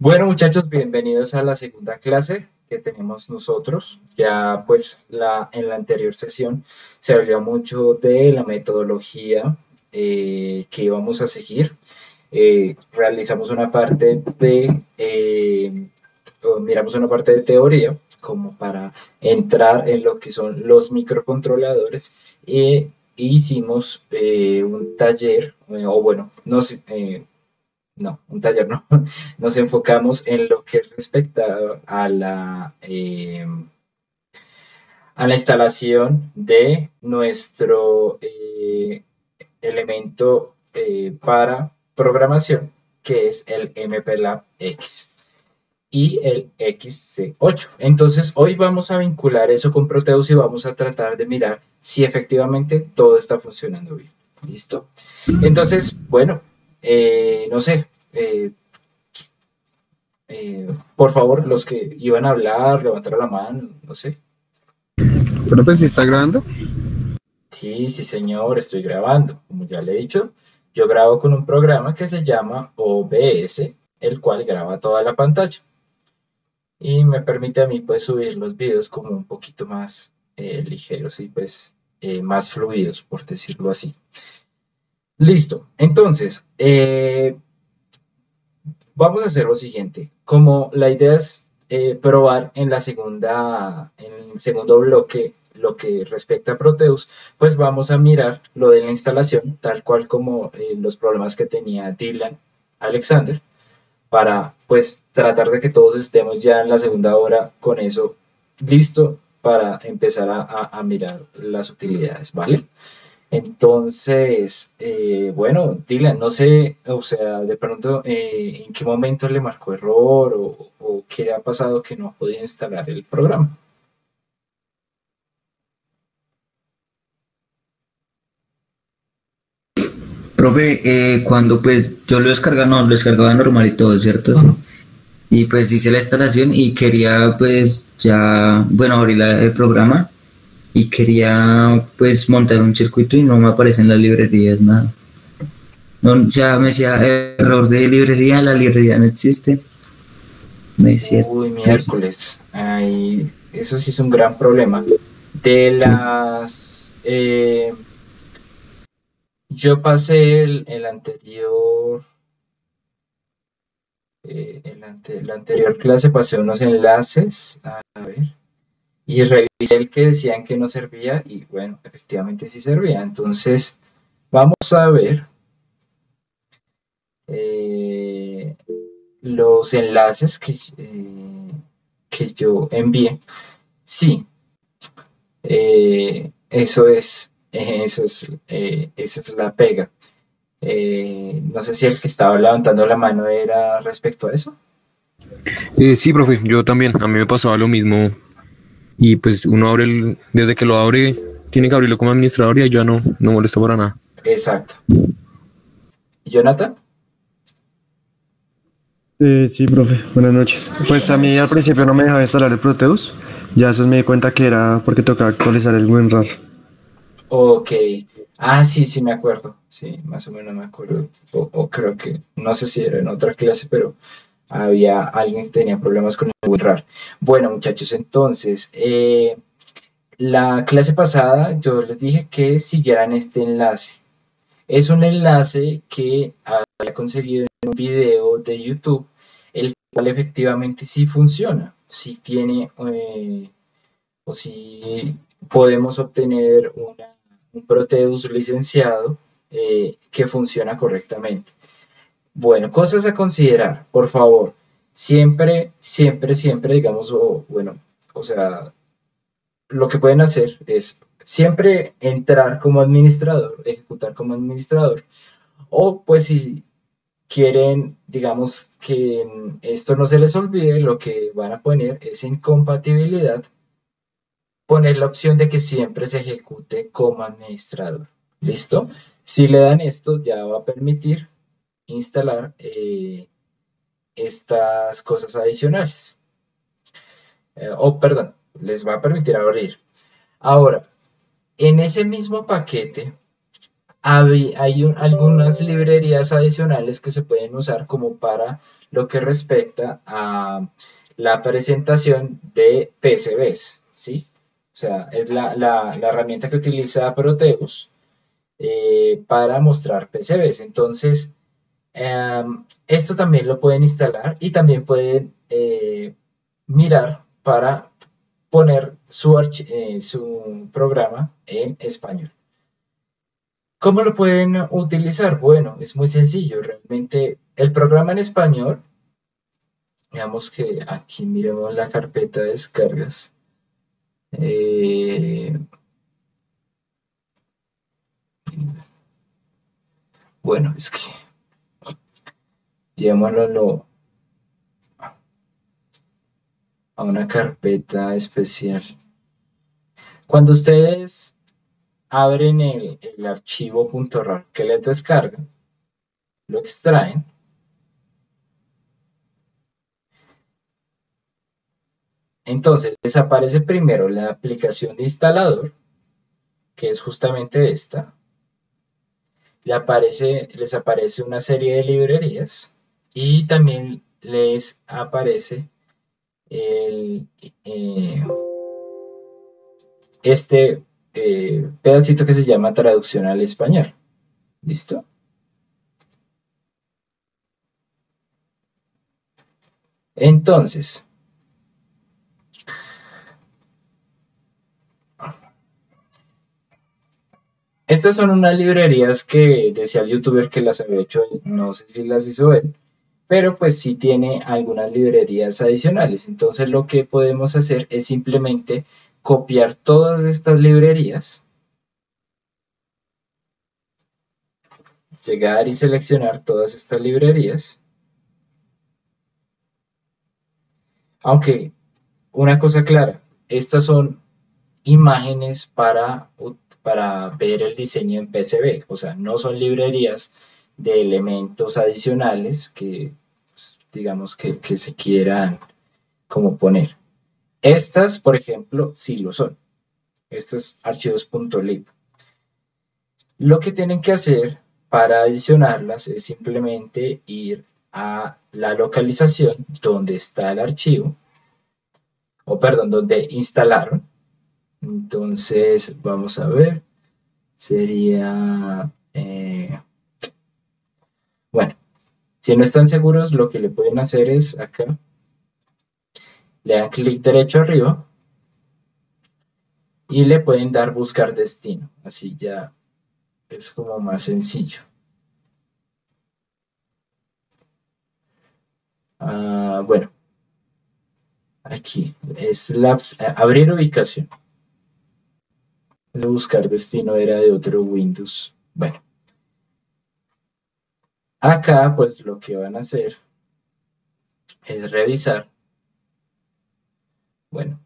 Bueno, muchachos, bienvenidos a la segunda clase que tenemos nosotros. Ya pues en la anterior sesión se habló mucho de la metodología que íbamos a seguir. Realizamos una parte miramos una parte de teoría como para entrar en lo que son los microcontroladores e hicimos un taller, o bueno, no sé, no, un taller no. Nos enfocamos en lo que respecta a la instalación de nuestro elemento para programación, que es el MPLAB X y el XC8. Entonces, hoy vamos a vincular eso con Proteus y vamos a tratar de mirar si efectivamente todo está funcionando bien. ¿Listo? Entonces, bueno, no sé, por favor, los que iban a hablar, levantar la mano, no sé. Pero pues si está grabando. Sí, sí, señor, estoy grabando. Como ya le he dicho, yo grabo con un programa que se llama OBS, el cual graba toda la pantalla. Y me permite a mí pues subir los videos como un poquito más ligeros y pues más fluidos, por decirlo así. Listo. Entonces, vamos a hacer lo siguiente. Como la idea es probar en el segundo bloque lo que respecta a Proteus, pues vamos a mirar lo de la instalación, tal cual como los problemas que tenía Dylan Alexander, para pues tratar de que todos estemos ya en la segunda hora con eso listo para empezar a mirar las utilidades, ¿vale? Entonces, bueno, Dylan, no sé, o sea, de pronto, ¿en qué momento le marcó error o qué le ha pasado que no ha podido instalar el programa? Profe, cuando pues yo lo descargaba, no, lo descargaba normal y todo, ¿cierto? Sí. Y pues hice la instalación y quería pues ya, bueno, abrir el programa y quería pues montar un circuito y no me aparecen las librerías, nada. No, ya me decía error de librería, la librería no existe. Me decía, Uy, miércoles, ay, eso sí es un gran problema. De sí. yo pasé el anterior, la anterior clase, pasé unos enlaces, a ver. Y revisé el que decían que no servía y bueno, efectivamente sí servía. Entonces, vamos a ver eh, los enlaces que yo envié. Sí, esa es la pega. No sé si el que estaba levantando la mano era respecto a eso. Sí, profe, yo también. A mí me pasaba lo mismo. Y pues uno abre desde que lo abre, tiene que abrirlo como administrador y ya no molesta para nada. Exacto. Jonathan, Sí, profe, buenas noches. Pues a buenas mí al noches. principio no me dejaba instalar el Proteus, ya después me di cuenta que era porque tocaba actualizar el WinRAR. Ok. Ah, sí, sí, me acuerdo. Sí, más o menos me acuerdo. O creo que, no sé si era en otra clase, pero había alguien que tenía problemas con el WinRAR. Bueno, muchachos, entonces, la clase pasada yo les dije que siguieran este enlace. Es un enlace que había conseguido en un video de YouTube, el cual efectivamente sí funciona, sí tiene, o si podemos obtener un Proteus licenciado que funciona correctamente. Bueno, cosas a considerar, por favor. Siempre, siempre, siempre, digamos, bueno, o sea, lo que pueden hacer es siempre entrar como administrador, ejecutar como administrador, o pues si quieren, digamos, que esto no se les olvide, lo que van a poner es en compatibilidad poner la opción de que siempre se ejecute como administrador. ¿Listo? Si le dan esto, ya va a permitir instalar estas cosas adicionales. Perdón, les va a permitir abrir. Ahora, en ese mismo paquete algunas librerías adicionales que se pueden usar como para lo que respecta a la presentación de PCBs, ¿sí? O sea, es la herramienta que utiliza Proteus para mostrar PCBs. Entonces, esto también lo pueden instalar y también pueden mirar para poner su programa en español. ¿Cómo lo pueden utilizar? Bueno, es muy sencillo. Realmente el programa en español, digamos que aquí miremos la carpeta de descargas. Bueno, es que llevémoslo a una carpeta especial. Cuando ustedes abren el archivo .rar que les descarga, lo extraen, entonces les aparece primero la aplicación de instalador, que es justamente esta. Les aparece una serie de librerías y también les aparece este pedacito que se llama traducción al español. ¿Listo? Entonces, estas son unas librerías que decía el youtuber que las había hecho él, no sé si las hizo él, pero pues sí tiene algunas librerías adicionales. Entonces lo que podemos hacer es simplemente copiar todas estas librerías, llegar y seleccionar todas estas librerías. Aunque, una cosa clara, estas son imágenes para ver el diseño en PCB, o sea, no son librerías de elementos adicionales que, pues, digamos, que se quieran como poner. Estas, por ejemplo, sí lo son. Estos archivos .lib. Lo que tienen que hacer para adicionarlas es simplemente ir a la localización donde está el archivo, o perdón, donde instalaron. Entonces, vamos a ver, sería, bueno, si no están seguros, lo que le pueden hacer es acá, le dan clic derecho arriba y le pueden dar buscar destino, así ya es como más sencillo. Bueno, aquí es abrir ubicación. El buscar destino era de otro Windows. Bueno, acá pues lo que van a hacer es revisar. Bueno,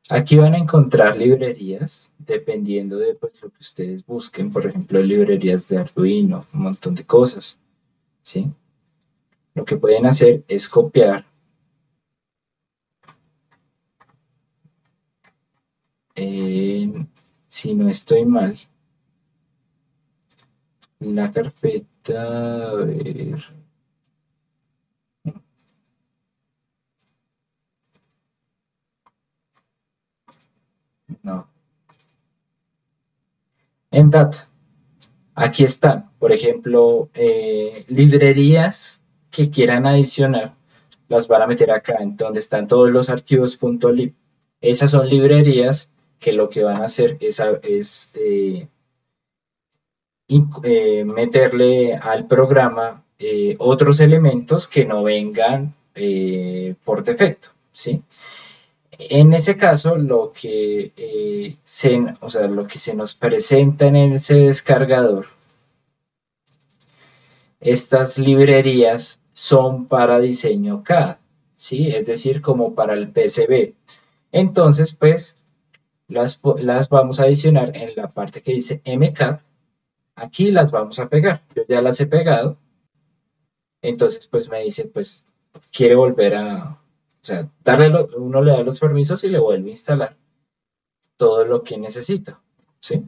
aquí van a encontrar librerías dependiendo de pues, lo que ustedes busquen. Por ejemplo, librerías de Arduino, un montón de cosas. ¿Sí? Lo que pueden hacer es copiar si no estoy mal, la carpeta, a ver, no, en data, aquí están, por ejemplo, librerías que quieran adicionar, las van a meter acá, en donde están todos los archivos .lib. Esas son librerías que lo que van a hacer es meterle al programa otros elementos que no vengan por defecto, ¿sí? En ese caso, lo que se nos presenta en ese descargador, estas librerías son para diseño CAD, ¿sí? Es decir, como para el PCB. Entonces, pues, las vamos a adicionar en la parte que dice MCAD. Aquí las vamos a pegar. Yo ya las he pegado. Entonces, pues me dice, pues, quiere volver a O sea, uno le da los permisos y le vuelve a instalar todo lo que necesita, ¿sí?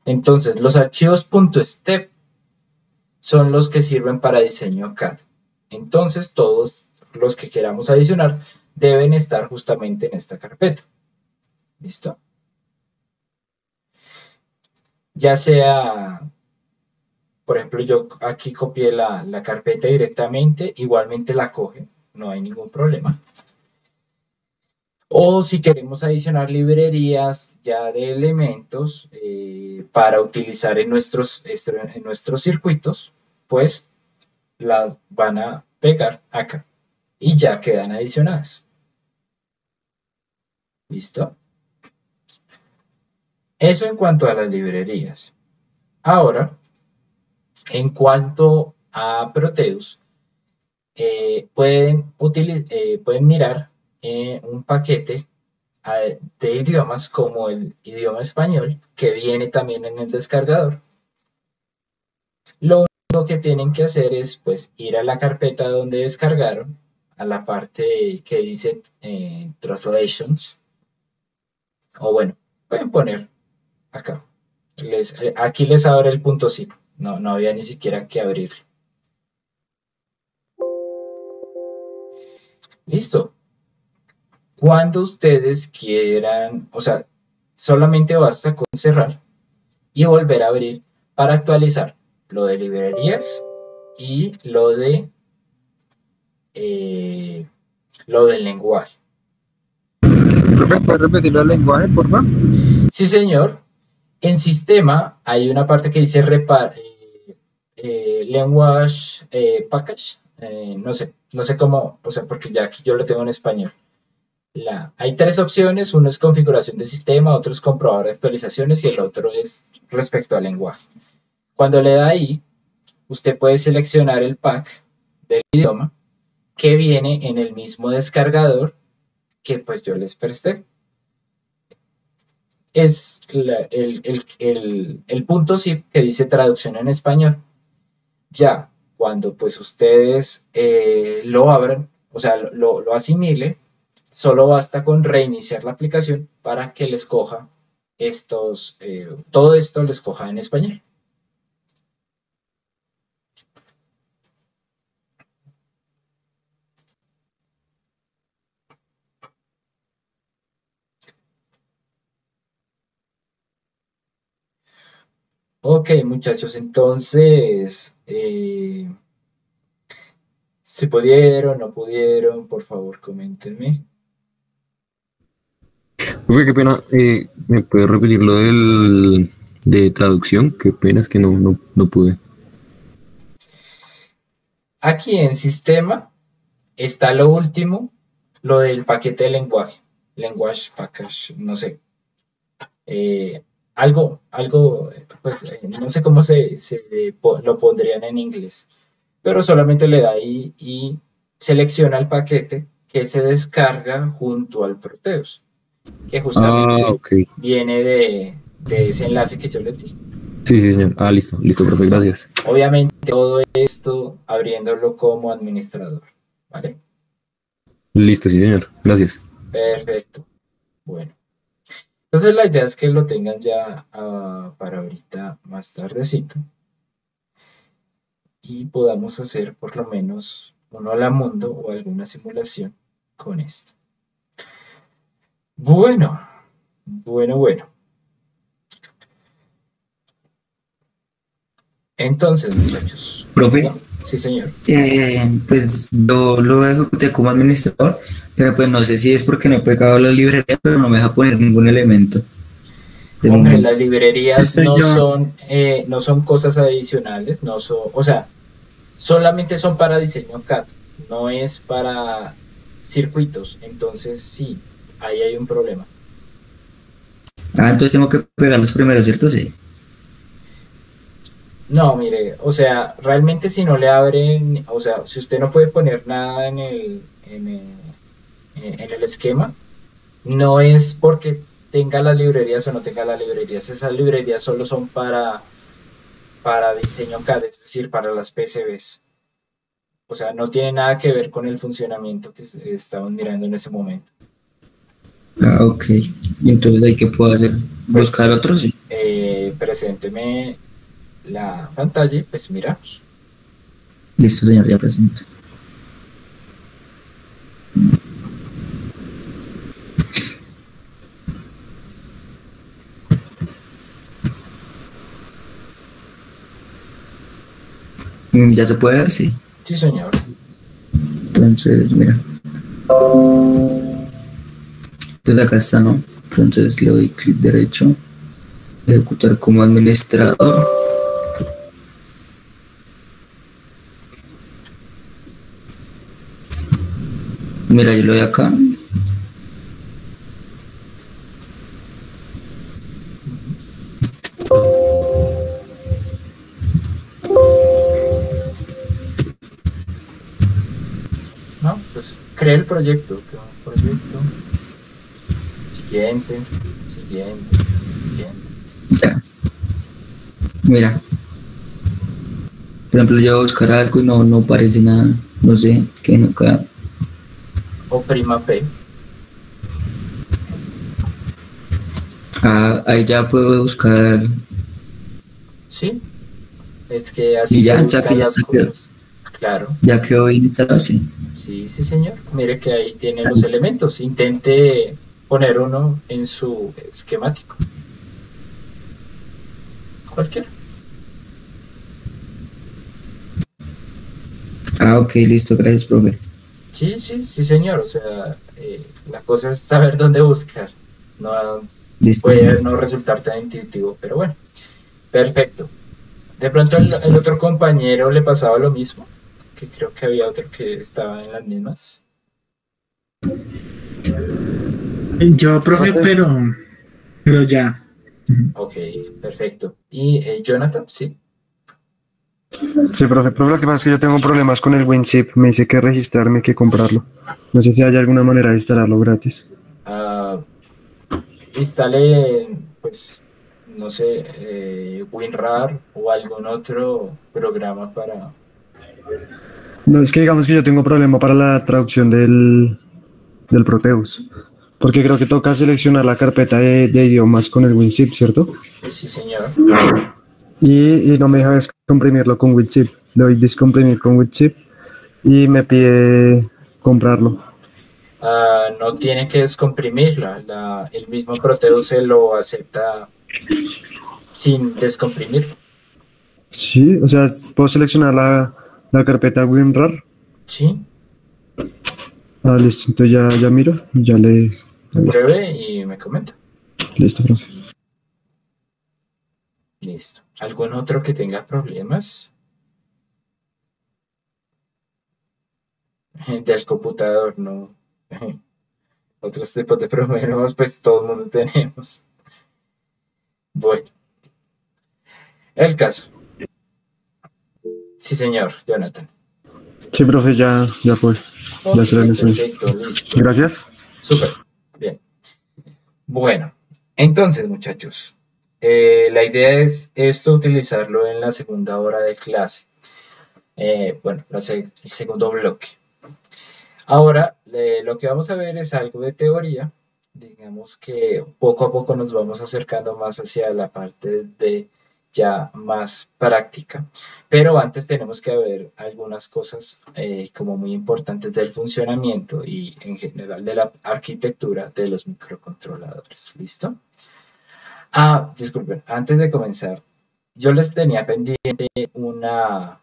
Entonces, los archivos .step son los que sirven para diseño CAD. Entonces, todos los que queramos adicionar deben estar justamente en esta carpeta. ¿Listo? Ya sea, por ejemplo, yo aquí copié la carpeta directamente, igualmente la coge, no hay ningún problema. O si queremos adicionar librerías ya de elementos para utilizar en nuestros circuitos, pues las van a pegar acá y ya quedan adicionadas. ¿Listo? Eso en cuanto a las librerías. Ahora, en cuanto a Proteus, pueden mirar un paquete de idiomas como el idioma español, que viene también en el descargador. Lo único que tienen que hacer es pues ir a la carpeta donde descargaron, a la parte que dice Translations, o bueno, pueden poner acá. Aquí les abre el .zip, no había ni siquiera que abrirlo. Listo. Cuando ustedes quieran, o sea, solamente basta con cerrar y volver a abrir para actualizar lo de librerías y lo del lenguaje. ¿Puedes repetir el lenguaje, por favor? Sí, señor. En sistema hay una parte que dice language package. No sé cómo, o sea, porque ya aquí yo lo tengo en español. Hay tres opciones, uno es configuración de sistema, otro es comprobar actualizaciones y el otro es respecto al lenguaje. Cuando le da ahí, usted puede seleccionar el pack del idioma que viene en el mismo descargador que pues yo les presté. Es el .zip que dice traducción en español. Ya cuando pues ustedes lo abran, o sea, lo asimilen, solo basta con reiniciar la aplicación para que les coja todo esto les coja en español. Ok, muchachos, entonces, si pudieron, no pudieron, por favor, coméntenme. Profe, qué pena, ¿me puede repetir lo de traducción? Qué pena, es que no pude. Aquí en sistema está lo último, lo del paquete de lenguaje, language package, no sé. Algo, pues no sé cómo lo pondrían en inglés, pero solamente le da ahí y selecciona el paquete que se descarga junto al Proteus, que justamente viene de ese enlace que yo les di. Sí, señor. Listo, profe, gracias. Obviamente todo esto abriéndolo como administrador, ¿vale? Listo, sí, señor. Gracias. Perfecto. Bueno. Entonces la idea es que lo tengan ya para ahorita más tardecito y podamos hacer por lo menos un hola mundo o alguna simulación con esto. Bueno. Entonces, muchachos. Profe. Sí, señor. Pues yo lo ejecuté como administrador, pero pues no sé si es porque no he pegado la librería, pero no me deja poner ningún elemento. Hombre, las librerías no son cosas adicionales, o sea, solamente son para diseño CAD, no es para circuitos, entonces sí, ahí hay un problema. Entonces tengo que pegarlos primero, ¿cierto? Sí. No, mire, o sea, realmente si no le abren, o sea, si usted no puede poner nada en el esquema, no es porque tenga las librerías o no tenga las librerías, esas librerías solo son para diseño CAD, es decir, para las PCBs. O sea, no tiene nada que ver con el funcionamiento que estamos mirando en ese momento. Ah, ok. ¿Y entonces ahí qué puedo hacer? Pues, ¿Buscar otro? Sí. Presénteme la pantalla y pues miramos. Listo, señor, ya presento. ¿Ya se puede ver? Sí. Sí, señor. Entonces, mira. Entonces acá está, ¿no? Entonces le doy clic derecho, ejecutar como administrador. Mira, yo lo doy acá. No, pues crea el proyecto. Crea un proyecto. Siguiente, siguiente, siguiente. Ya. Mira. Por ejemplo, yo voy a buscar algo y no aparece nada. No sé, que nunca. Oprima P. Ah, ahí ya puedo buscar. Sí. Es que así Y ya, se ya buscan que ya las está cosas. Claro. Ya quedó bien instalado, sí. Sí, sí, señor. Mire que ahí tiene los elementos. Intente poner uno en su esquemático. Cualquiera. Ah, ok, listo, gracias, profe. Sí, sí, sí, señor. O sea, la cosa es saber dónde buscar. No Listo, puede señor. no resultar tan intuitivo, pero bueno. Perfecto. De pronto el Listo. otro compañero le pasaba lo mismo, que creo que había otro que estaba en las mismas. Yo, profe, pero ya. Ok, perfecto. ¿Y Jonathan? Sí. Sí, profe, lo que pasa es que yo tengo problemas con el WinZip. Me dice que registrarme, que comprarlo. No sé si hay alguna manera de instalarlo gratis. Ah, instale, pues, no sé, WinRAR o algún otro programa para... No, es que digamos que yo tengo problema para la traducción del Proteus. Porque creo que toca seleccionar la carpeta de idiomas con el WinZip, ¿cierto? Sí, señor. Y no me deja descomprimirlo con WinZip. Le doy descomprimir con WinZip y me pide comprarlo. No tiene que descomprimirla. El mismo Proteus se lo acepta sin descomprimir. Sí, o sea, puedo seleccionar la carpeta WinRAR. Sí, Ah, listo, entonces ya miro, ya le... pruebe y me comenta. Listo, profe. Listo. ¿Algún otro que tenga problemas? Del computador, no. Otros tipos de problemas, pues todo el mundo tenemos. Bueno, el caso. Sí, señor, Jonathan. Sí, profe, ya fue. Ok, Ya se le enseñé. perfecto, listo. Gracias. Súper, bien. Bueno, entonces, muchachos, la idea es esto utilizarlo en la segunda hora de clase. Bueno, el segundo bloque. Ahora, lo que vamos a ver es algo de teoría. Digamos que poco a poco nos vamos acercando más hacia la parte de ya más práctica. Pero antes tenemos que ver algunas cosas como muy importantes del funcionamiento y en general de la arquitectura de los microcontroladores. ¿Listo? Ah, disculpen, antes de comenzar, yo les tenía pendiente una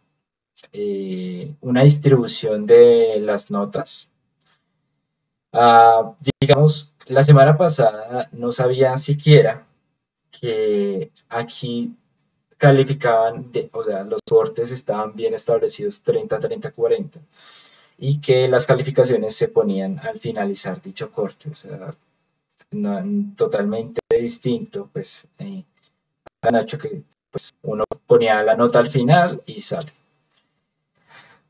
distribución de las notas. Digamos, la semana pasada no sabían siquiera que aquí calificaban, o sea, los cortes estaban bien establecidos 30, 30, 40 y que las calificaciones se ponían al finalizar dicho corte, o sea, totalmente distinto, pues, han hecho que pues, uno ponía la nota al final y sale.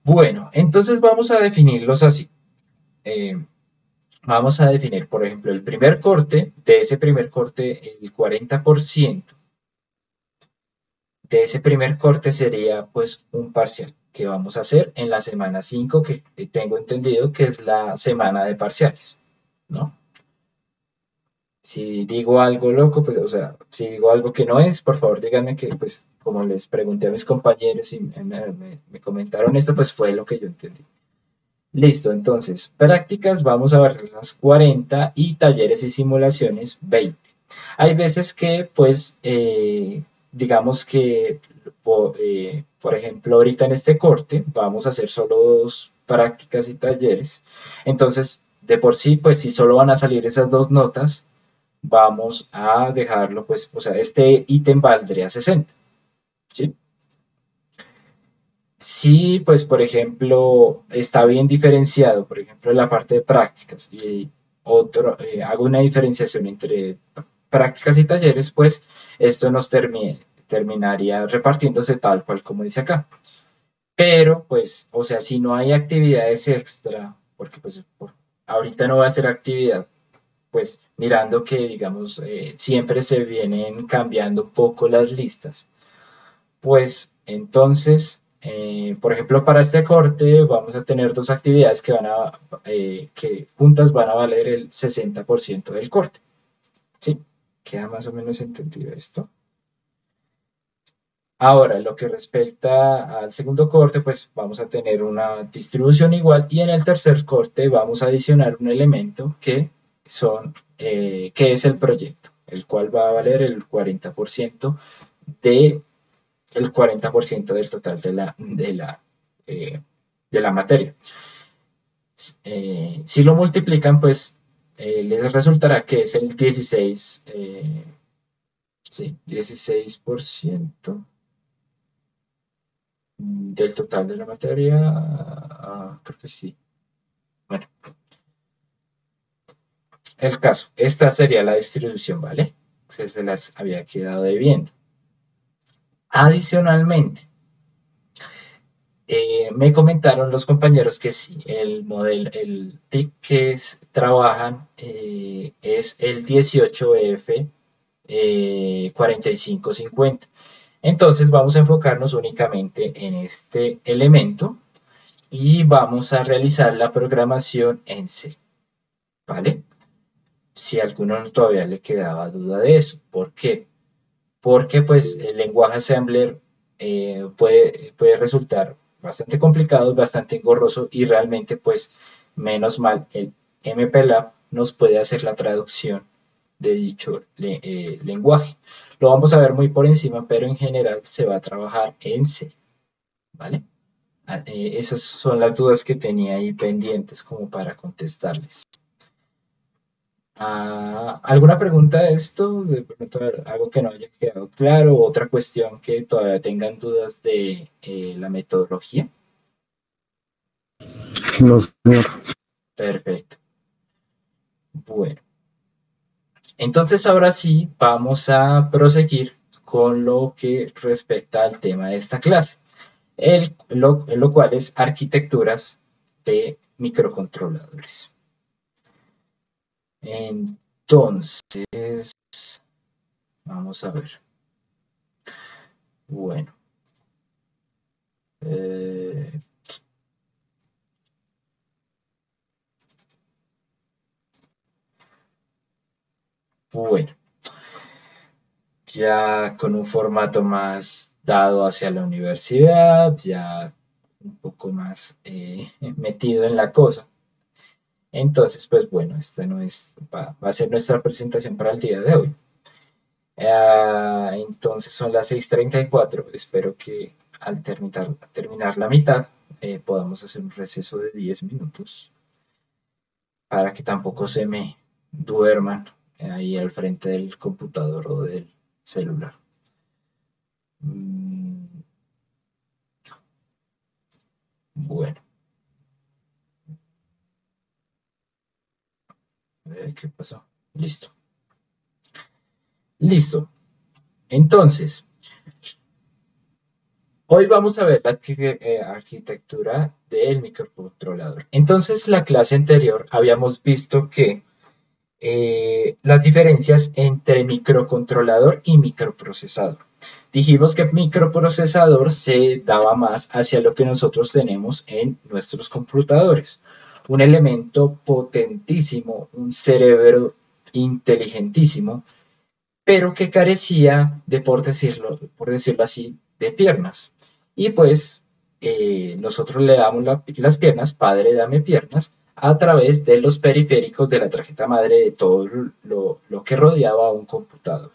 Bueno, entonces vamos a definirlos así. Vamos a definir, por ejemplo, el primer corte, de ese primer corte, el 40% de ese primer corte sería pues un parcial. que vamos a hacer en la semana 5, que tengo entendido que es la semana de parciales, ¿no? Si digo algo loco, pues, o sea, si digo algo que no es, por favor díganme que, pues, como les pregunté a mis compañeros y me comentaron esto, pues fue lo que yo entendí. Listo, entonces, prácticas vamos a ver las 40 y talleres y simulaciones 20. Hay veces que, pues, digamos que, por ejemplo, ahorita en este corte vamos a hacer solo 2 prácticas y talleres. Entonces, de por sí, pues, si solo van a salir esas 2 notas, vamos a dejarlo, pues, o sea, este ítem valdría 60, ¿sí? Si, pues, por ejemplo, está bien diferenciado, por ejemplo, en la parte de prácticas y hago una diferenciación entre prácticas y talleres, pues, esto nos terminaría repartiéndose tal cual como dice acá. Pero, pues, o sea, si no hay actividades extra, porque, pues, ahorita no va a ser actividad, pues, mirando que, digamos, siempre se vienen cambiando un poco las listas, pues entonces, por ejemplo, para este corte vamos a tener 2 actividades que juntas van a valer el 60% del corte. ¿Sí? ¿Queda más o menos entendido esto? Ahora, lo que respecta al segundo corte, pues vamos a tener una distribución igual y en el tercer corte vamos a adicionar un elemento que es el proyecto, el cual va a valer el 40% del total de la materia. Si lo multiplican, pues les resultará que es el 16% del total de la materia. Creo que sí. Bueno, el caso, esta sería la distribución, ¿vale? Se las había quedado debiendo. Adicionalmente, me comentaron los compañeros que sí, el TIC que trabajan es el 18F 4550. Entonces vamos a enfocarnos únicamente en este elemento y vamos a realizar la programación en C, ¿vale? Si a alguno todavía le quedaba duda de eso. ¿Por qué? Porque pues el lenguaje Assembler puede resultar bastante complicado, bastante engorroso y realmente pues menos mal el MPLAB nos puede hacer la traducción de dicho lenguaje. Lo vamos a ver muy por encima, pero en general se va a trabajar en C, ¿vale? Esas son las dudas que tenía ahí pendientes como para contestarles. ¿Alguna pregunta de esto? De pronto algo que no haya quedado claro, otra cuestión que todavía tengan dudas de la metodología. No, señor. Perfecto. Bueno. Entonces ahora sí vamos a proseguir con lo que respecta al tema de esta clase, lo cual es arquitecturas de microcontroladores. Entonces, vamos a ver. Bueno. Bueno. Ya con un formato más dado hacia la universidad, ya un poco más metido en la cosa. Entonces, pues bueno, esta no va a ser nuestra presentación para el día de hoy. Entonces son las 6:34. Espero que al terminar la mitad podamos hacer un receso de 10 minutos para que tampoco se me duerman ahí al frente del computador o del celular. Bueno. ¿Qué pasó? Listo. Listo. Entonces, hoy vamos a ver la arquitectura del microcontrolador. Entonces, la clase anterior habíamos visto que las diferencias entre microcontrolador y microprocesador. Dijimos que microprocesador se daba más hacia lo que nosotros tenemos en nuestros computadores. Un elemento potentísimo, un cerebro inteligentísimo, pero que carecía de, por decirlo así, de piernas. Y pues nosotros le damos las piernas, padre dame piernas, a través de los periféricos de la tarjeta madre de todo lo que rodeaba a un computador.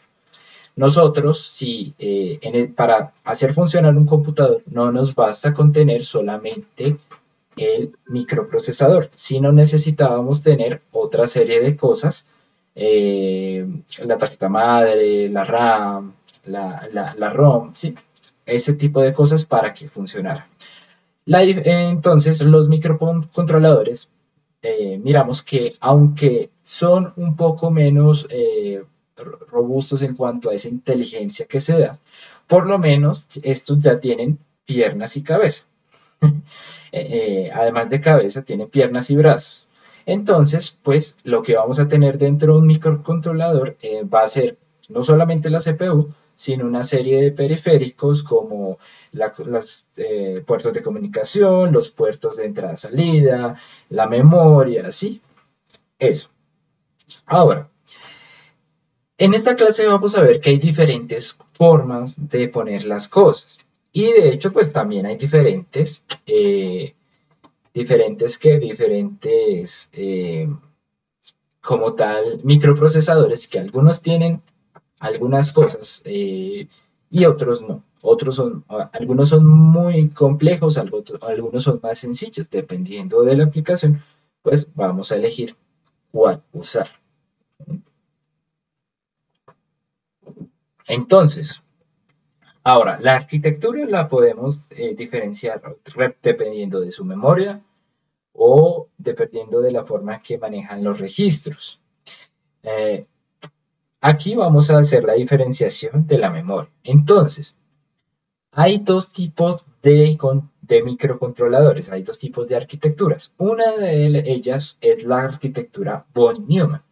Nosotros, si para hacer funcionar un computador no nos basta con tener solamente el microprocesador, sino necesitábamos tener otra serie de cosas, la tarjeta madre, la RAM, la ROM, ¿sí? Ese tipo de cosas para que funcionara. Entonces, los microcontroladores, miramos que aunque son un poco menos robustos en cuanto a esa inteligencia que se da, por lo menos estos ya tienen piernas y cabeza. Además de cabeza, tienen piernas y brazos. Entonces, pues lo que vamos a tener dentro de un microcontrolador va a ser no solamente la CPU, sino una serie de periféricos como los puertos de comunicación, los puertos de entrada-salida, la memoria, ¿sí? Eso. Ahora, en esta clase vamos a ver que hay diferentes formas de poner las cosas. Y de hecho, pues también hay diferentes como tal, microprocesadores, que algunos tienen algunas cosas y otros no. Algunos son muy complejos, algunos son más sencillos. Dependiendo de la aplicación, pues vamos a elegir cuál usar. Entonces, ahora, la arquitectura la podemos diferenciar dependiendo de su memoria o dependiendo de la forma que manejan los registros. Aquí vamos a hacer la diferenciación de la memoria. Entonces, hay dos tipos de microcontroladores, hay dos tipos de arquitecturas. Una de ellas es la arquitectura von Neumann,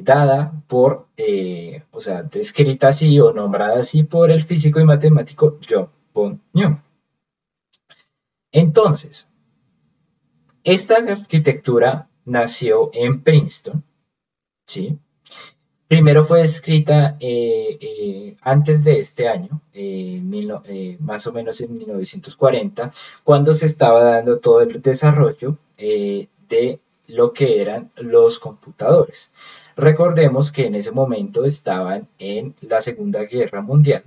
dada por, o sea, descrita así o nombrada así por el físico y matemático John von Neumann. Entonces, esta arquitectura nació en Princeton, ¿sí? Primero fue escrita antes de este año, más o menos en 1940, cuando se estaba dando todo el desarrollo de lo que eran los computadores. Recordemos que en ese momento estaban en la Segunda Guerra Mundial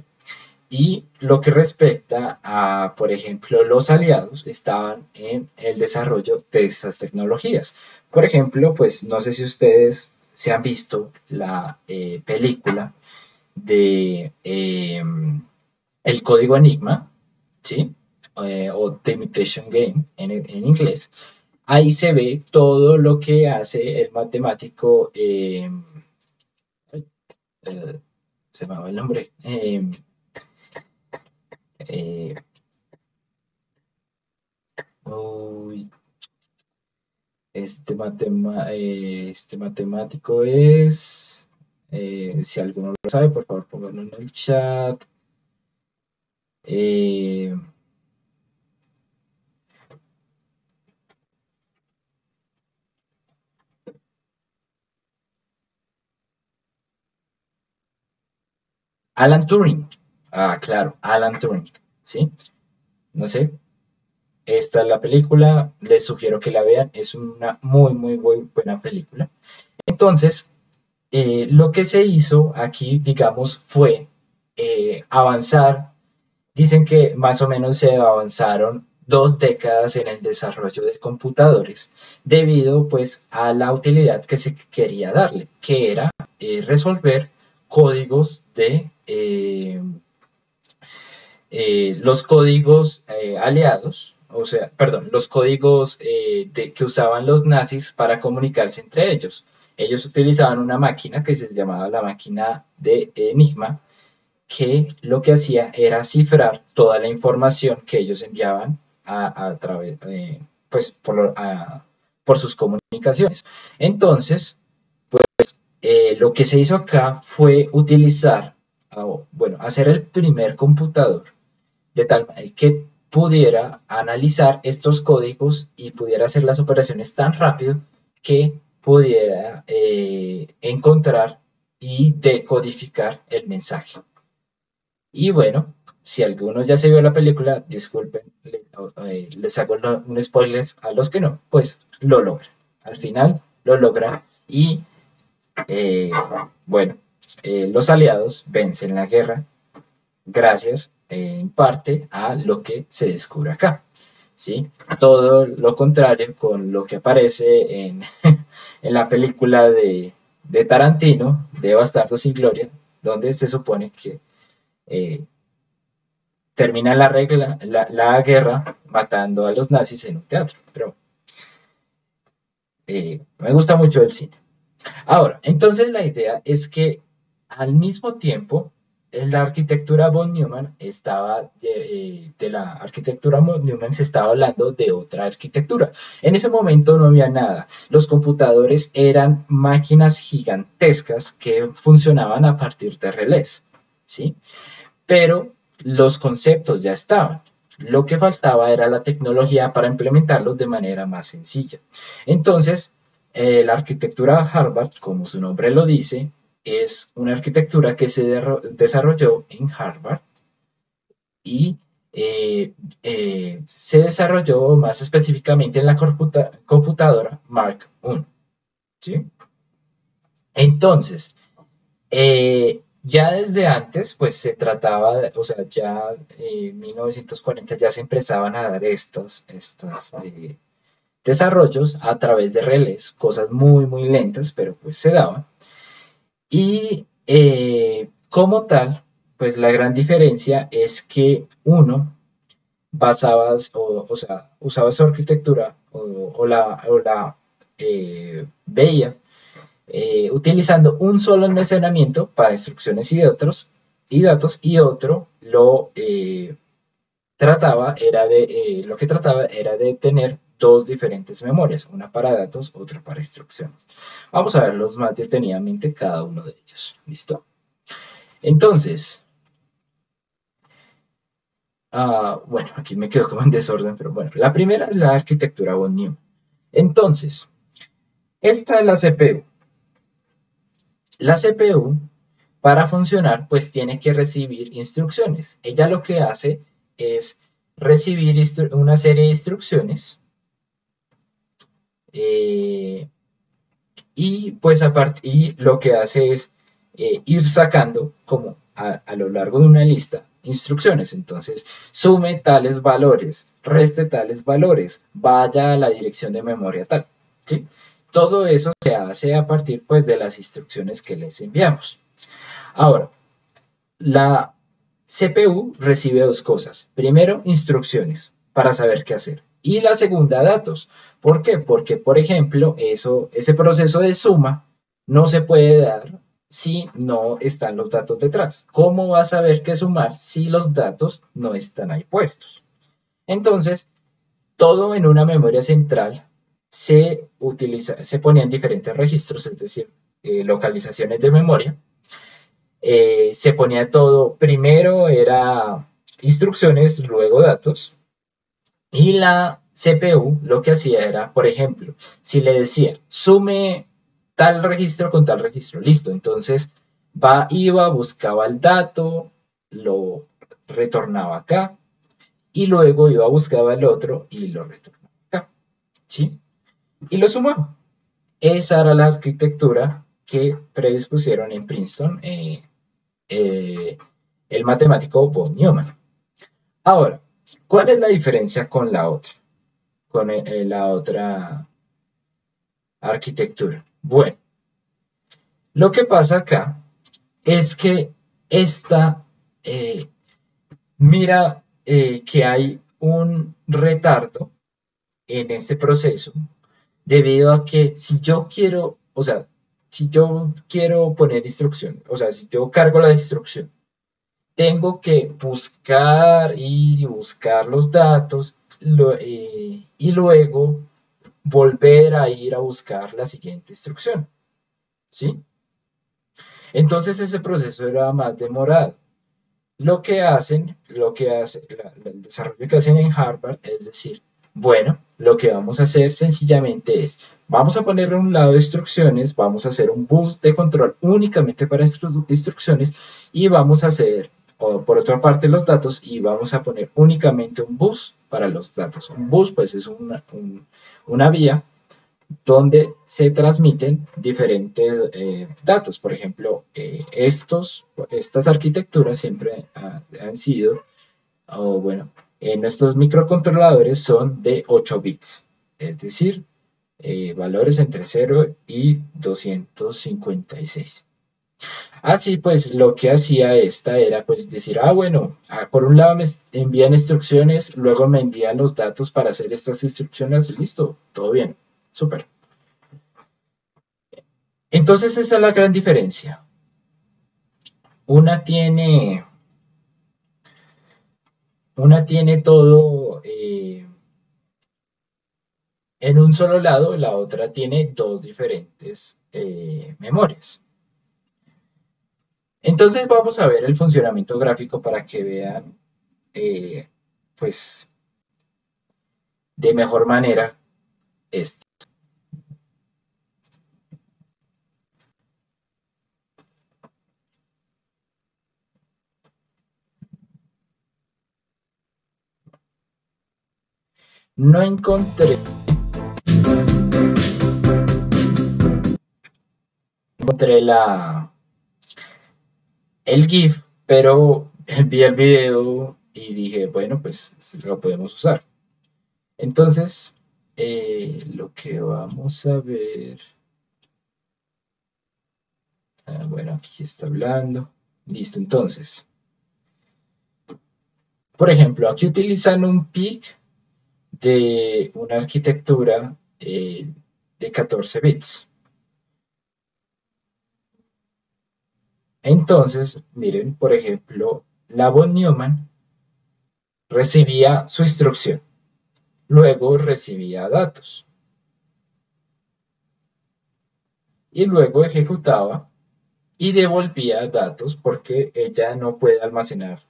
y lo que respecta a, por ejemplo, los aliados estaban en el desarrollo de estas tecnologías. Por ejemplo, pues no sé si ustedes se han visto la película de El Código Enigma, ¿sí? O The Imitation Game en inglés. Ahí se ve todo lo que hace el matemático, se me va el nombre, este matemático es, si alguno lo sabe, por favor pónganlo en el chat. Alan Turing. Ah, claro, Alan Turing, ¿sí? No sé. Esta es la película, les sugiero que la vean, es una muy buena película. Entonces, lo que se hizo aquí, digamos, fue avanzar. Dicen que más o menos se avanzaron 2 décadas en el desarrollo de computadores, debido pues a la utilidad que se quería darle, que era resolver códigos de los códigos aliados, o sea, perdón, los códigos que usaban los nazis para comunicarse entre ellos. Ellos utilizaban una máquina que se llamaba la máquina de Enigma, que lo que hacía era cifrar toda la información que ellos enviaban a través, pues por sus comunicaciones. Entonces, Lo que se hizo acá fue utilizar, hacer el primer computador de tal manera que pudiera analizar estos códigos y pudiera hacer las operaciones tan rápido que pudiera encontrar y decodificar el mensaje. Y bueno, si alguno ya se vio la película, disculpen, les hago un spoiler a los que no, pues lo logran. Al final lo logran y los aliados vencen la guerra gracias en parte a lo que se descubre acá. ¿Sí? Todo lo contrario con lo que aparece en, en la película de Tarantino, de Bastardos sin Gloria, donde se supone que termina la guerra matando a los nazis en un teatro. Pero me gusta mucho el cine. Ahora, entonces la idea es que al mismo tiempo en la arquitectura von Neumann de la arquitectura von Neumann se estaba hablando de otra arquitectura. En ese momento no había nada. Los computadores eran máquinas gigantescas que funcionaban a partir de relés, ¿sí? Pero los conceptos ya estaban. Lo que faltaba era la tecnología para implementarlos de manera más sencilla. Entonces, la arquitectura Harvard, como su nombre lo dice, es una arquitectura que se desarrolló en Harvard y se desarrolló más específicamente en la computadora Mark I. ¿Sí? Entonces, ya desde antes, pues se trataba, ya en 1940 ya se empezaban a dar estos desarrollos a través de relés, cosas muy, muy lentas, pero pues se daban. Y como tal, pues la gran diferencia es que uno usaba su arquitectura o la veía utilizando un solo almacenamiento para instrucciones y datos, y otro lo trataba era de tener dos diferentes memorias, una para datos, otra para instrucciones. Vamos a verlos más detenidamente cada uno de ellos. ¿Listo? Entonces, aquí me quedo como en desorden, pero bueno, la primera es la arquitectura von Neumann. Entonces, esta es la CPU. La CPU, para funcionar, pues tiene que recibir instrucciones. Ella lo que hace es recibir una serie de instrucciones y lo que hace es ir sacando como a lo largo de una lista instrucciones. Entonces, sume tales valores, reste tales valores, vaya a la dirección de memoria tal, ¿sí? Todo eso se hace a partir pues de las instrucciones que les enviamos. Ahora, la CPU recibe dos cosas. Primero, instrucciones para saber qué hacer. Y la segunda, datos. ¿Por qué? Porque, por ejemplo, ese proceso de suma no se puede dar si no están los datos detrás. ¿Cómo va a saber qué sumar si los datos no están ahí puestos? Entonces, todo en una memoria central se ponía en diferentes registros, es decir, localizaciones de memoria. Se ponía todo, primero era instrucciones, luego datos, y la CPU lo que hacía era, por ejemplo, si le decía, sume tal registro con tal registro, listo, entonces iba, buscaba el dato, lo retornaba acá, y luego iba, buscaba el otro y lo retornaba acá, ¿sí? Y lo sumaba. Esa era la arquitectura que predispusieron en Princeton el matemático von Neumann. Ahora, ¿cuál es la diferencia con la otra? Con la otra arquitectura. Bueno, lo que pasa acá es que esta mira que hay un retardo en este proceso debido a que si yo quiero poner instrucción, si yo cargo la instrucción, tengo que ir y buscar los datos y luego volver a ir a buscar la siguiente instrucción. ¿sí? Entonces ese proceso era más demorado. Lo que hacen, el desarrollo que hacen en Harvard es decir, bueno, lo que vamos a hacer sencillamente es, vamos a poner a un lado instrucciones, vamos a hacer un bus de control únicamente para instrucciones y vamos a hacer, por otra parte, los datos y vamos a poner únicamente un bus para los datos. Un bus, pues, es una vía donde se transmiten diferentes datos. Por ejemplo, estas arquitecturas siempre han sido, o bueno, nuestros microcontroladores son de 8 bits, es decir, valores entre 0 y 256. Así pues, lo que hacía esta era pues decir, bueno, por un lado me envían instrucciones, luego me envían los datos para hacer estas instrucciones, listo, todo bien, súper. Entonces esta es la gran diferencia. Una tiene todo en un solo lado, la otra tiene dos diferentes memorias. Entonces vamos a ver el funcionamiento gráfico para que vean, pues, de mejor manera esto. No encontré el GIF, pero vi el video y dije, bueno, pues lo podemos usar. Entonces, lo que vamos a ver, bueno, aquí está hablando, listo, entonces, por ejemplo, aquí utilizan un PIC de una arquitectura de 14 bits. Entonces, miren, por ejemplo, la von Neumann recibía su instrucción, luego recibía datos y luego ejecutaba y devolvía datos porque ella no puede almacenar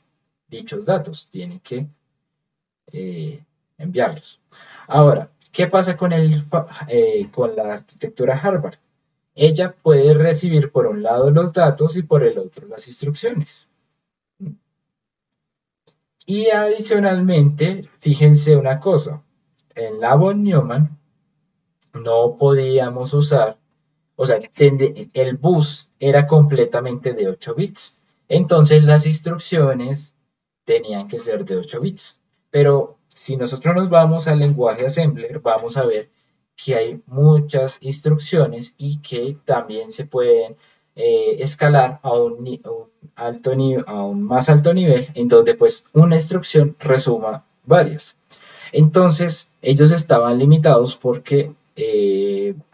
dichos datos, tiene que enviarlos. Ahora, ¿qué pasa con la arquitectura Harvard? Ella puede recibir por un lado los datos y por el otro las instrucciones. Y adicionalmente, fíjense una cosa, en la von Neumann no podíamos usar, o sea, el bus era completamente de 8 bits, entonces las instrucciones tenían que ser de 8 bits. Pero si nosotros nos vamos al lenguaje assembler, vamos a ver que hay muchas instrucciones y que también se pueden escalar a un más alto nivel, en donde pues una instrucción resuma varias. Entonces ellos estaban limitados porque en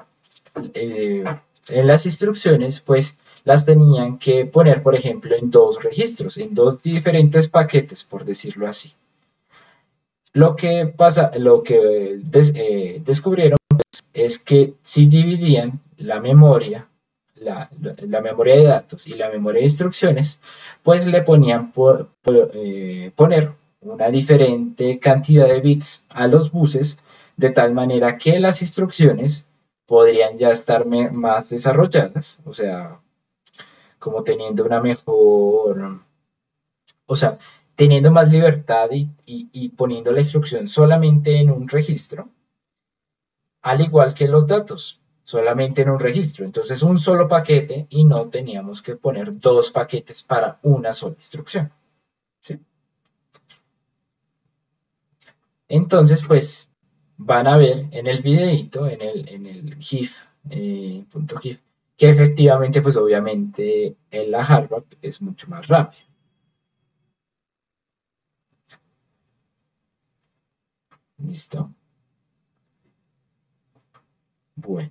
las instrucciones pues las tenían que poner, por ejemplo, en dos registros, en dos diferentes paquetes, por decirlo así. Lo que descubrieron pues, es que si dividían la memoria, la memoria de datos y la memoria de instrucciones, pues le ponían poner una diferente cantidad de bits a los buses, de tal manera que las instrucciones podrían ya estar más desarrolladas, o sea, como teniendo una mejor, o sea, teniendo más libertad y poniendo la instrucción solamente en un registro, al igual que los datos, solamente en un registro. Entonces un solo paquete y no teníamos que poner dos paquetes para una sola instrucción. ¿Sí? Entonces, pues, van a ver en el videito, en el GIF, .gif, que efectivamente, pues obviamente, en la Harvard es mucho más rápido. ¿Listo? Bueno.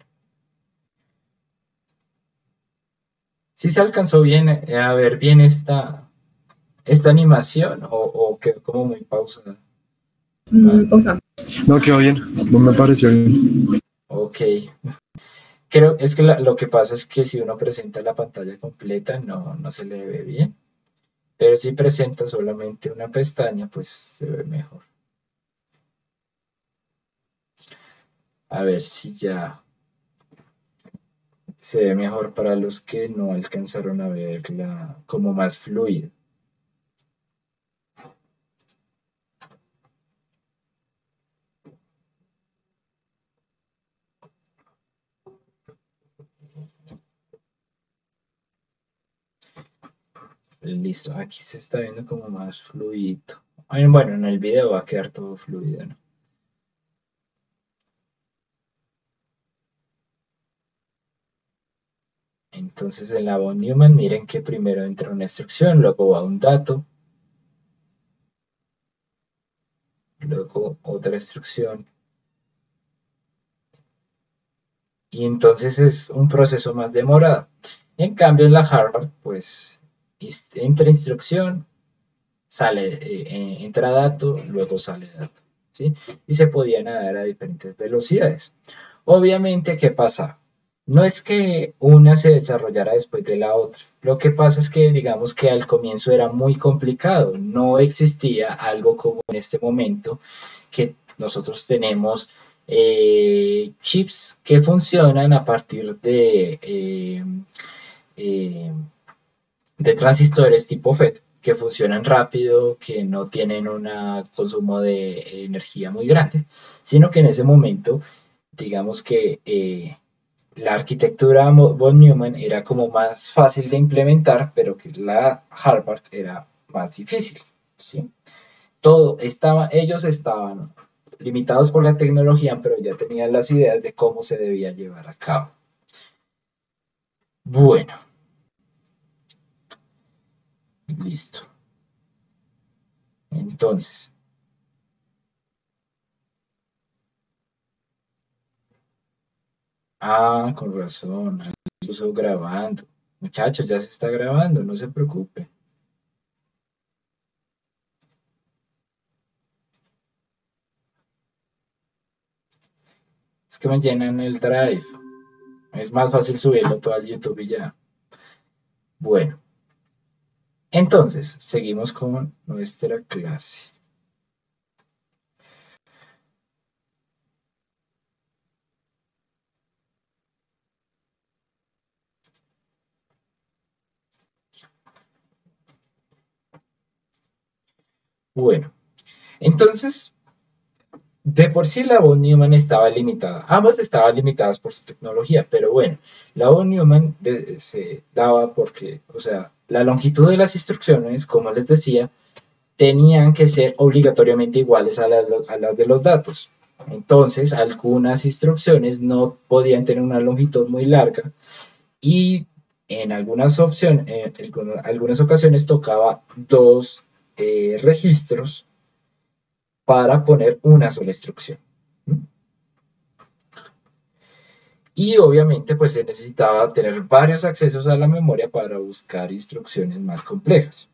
¿Sí se alcanzó bien a ver bien esta animación o quedó como muy pausada? Pausa. No, quedó bien, no me pareció bien. Ok. Creo, es que lo que pasa es que si uno presenta la pantalla completa no se le ve bien, pero si presenta solamente una pestaña, pues se ve mejor. A ver si ya se ve mejor para los que no alcanzaron a verla como más fluida. Listo, aquí se está viendo como más fluido. Bueno, en el video va a quedar todo fluido, ¿no? Entonces en la von Neumann, miren que primero entra una instrucción, luego va un dato, luego otra instrucción. Y entonces es un proceso más demorado. En cambio en la Harvard, pues entra instrucción, sale, entra dato, luego sale dato, ¿sí? Y se podían dar a diferentes velocidades. Obviamente, ¿qué pasa? No es que una se desarrollara después de la otra. Lo que pasa es que, digamos que al comienzo era muy complicado. No existía algo como en este momento que nosotros tenemos chips que funcionan a partir de transistores tipo FET que funcionan rápido, que no tienen un consumo de energía muy grande, sino que en ese momento, digamos que la arquitectura von Neumann era como más fácil de implementar, pero que la Harvard era más difícil, ¿sí? Ellos estaban limitados por la tecnología, pero ya tenían las ideas de cómo se debía llevar a cabo. Bueno, listo. Entonces, con razón, incluso grabando. Muchachos, ya se está grabando, no se preocupen. Es que me llenan el drive. Es más fácil subirlo todo al YouTube y ya. Bueno, entonces, seguimos con nuestra clase. Bueno, entonces, de por sí la von Neumann estaba limitada. Ambas estaban limitadas por su tecnología, pero bueno, la von Neumann se daba porque, o sea, la longitud de las instrucciones, como les decía, tenían que ser obligatoriamente iguales a las de los datos. Entonces, algunas instrucciones no podían tener una longitud muy larga y en algunas ocasiones tocaba dos registros para poner una sola instrucción. Y obviamente pues se necesitaba tener varios accesos a la memoria para buscar instrucciones más complejas.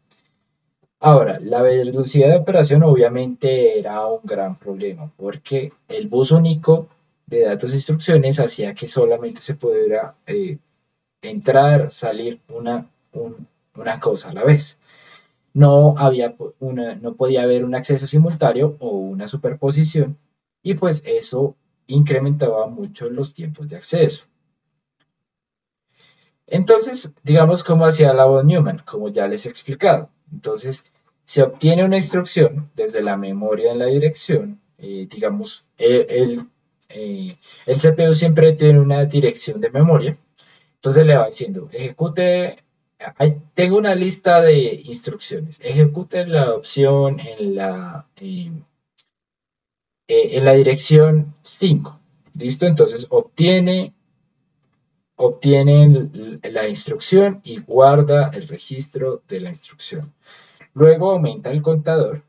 Ahora, la velocidad de operación obviamente era un gran problema porque el bus único de datos e instrucciones hacía que solamente se pudiera entrar, salir una cosa a la vez. No podía haber un acceso simultáneo o una superposición y pues eso incrementaba mucho los tiempos de acceso. Entonces, digamos cómo hacía la von Neumann, como ya les he explicado. Entonces, se obtiene una instrucción desde la memoria en la dirección, digamos, el CPU siempre tiene una dirección de memoria, entonces le va diciendo, ejecute, tengo una lista de instrucciones, ejecute la opción en la dirección 5, ¿listo? Entonces obtiene la instrucción y guarda el registro de la instrucción. Luego aumenta el contador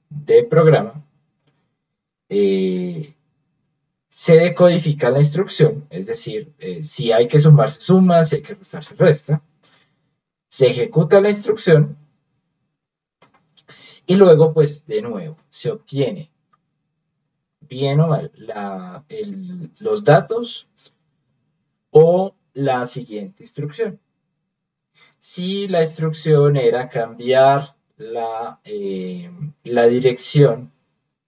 de programa, se decodifica la instrucción, es decir, si hay que sumar se suma, si hay que restar se resta, se ejecuta la instrucción y luego pues de nuevo se obtiene bien o mal los datos o la siguiente instrucción. Si la instrucción era cambiar la dirección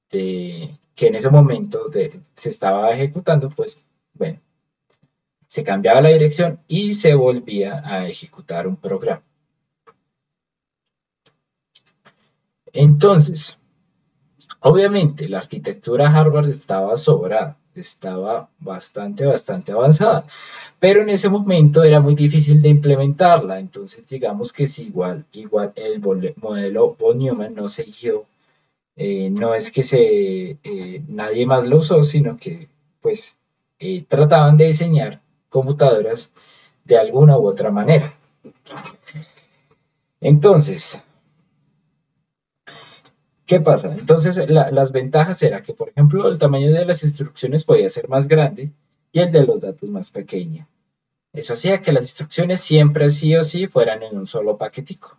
que en ese momento se estaba ejecutando, pues bueno, se cambiaba la dirección y se volvía a ejecutar un programa. Entonces, obviamente la arquitectura Harvard estaba sobrada, estaba bastante avanzada, pero en ese momento era muy difícil de implementarla. Entonces digamos que es igual el modelo von Neumann no se siguió, no es que nadie más lo usó, sino que pues trataban de diseñar computadoras de alguna u otra manera. Entonces, ¿qué pasa? Entonces, las ventajas era que, por ejemplo, el tamaño de las instrucciones podía ser más grande y el de los datos más pequeño. Eso hacía que las instrucciones siempre sí o sí fueran en un solo paquetico.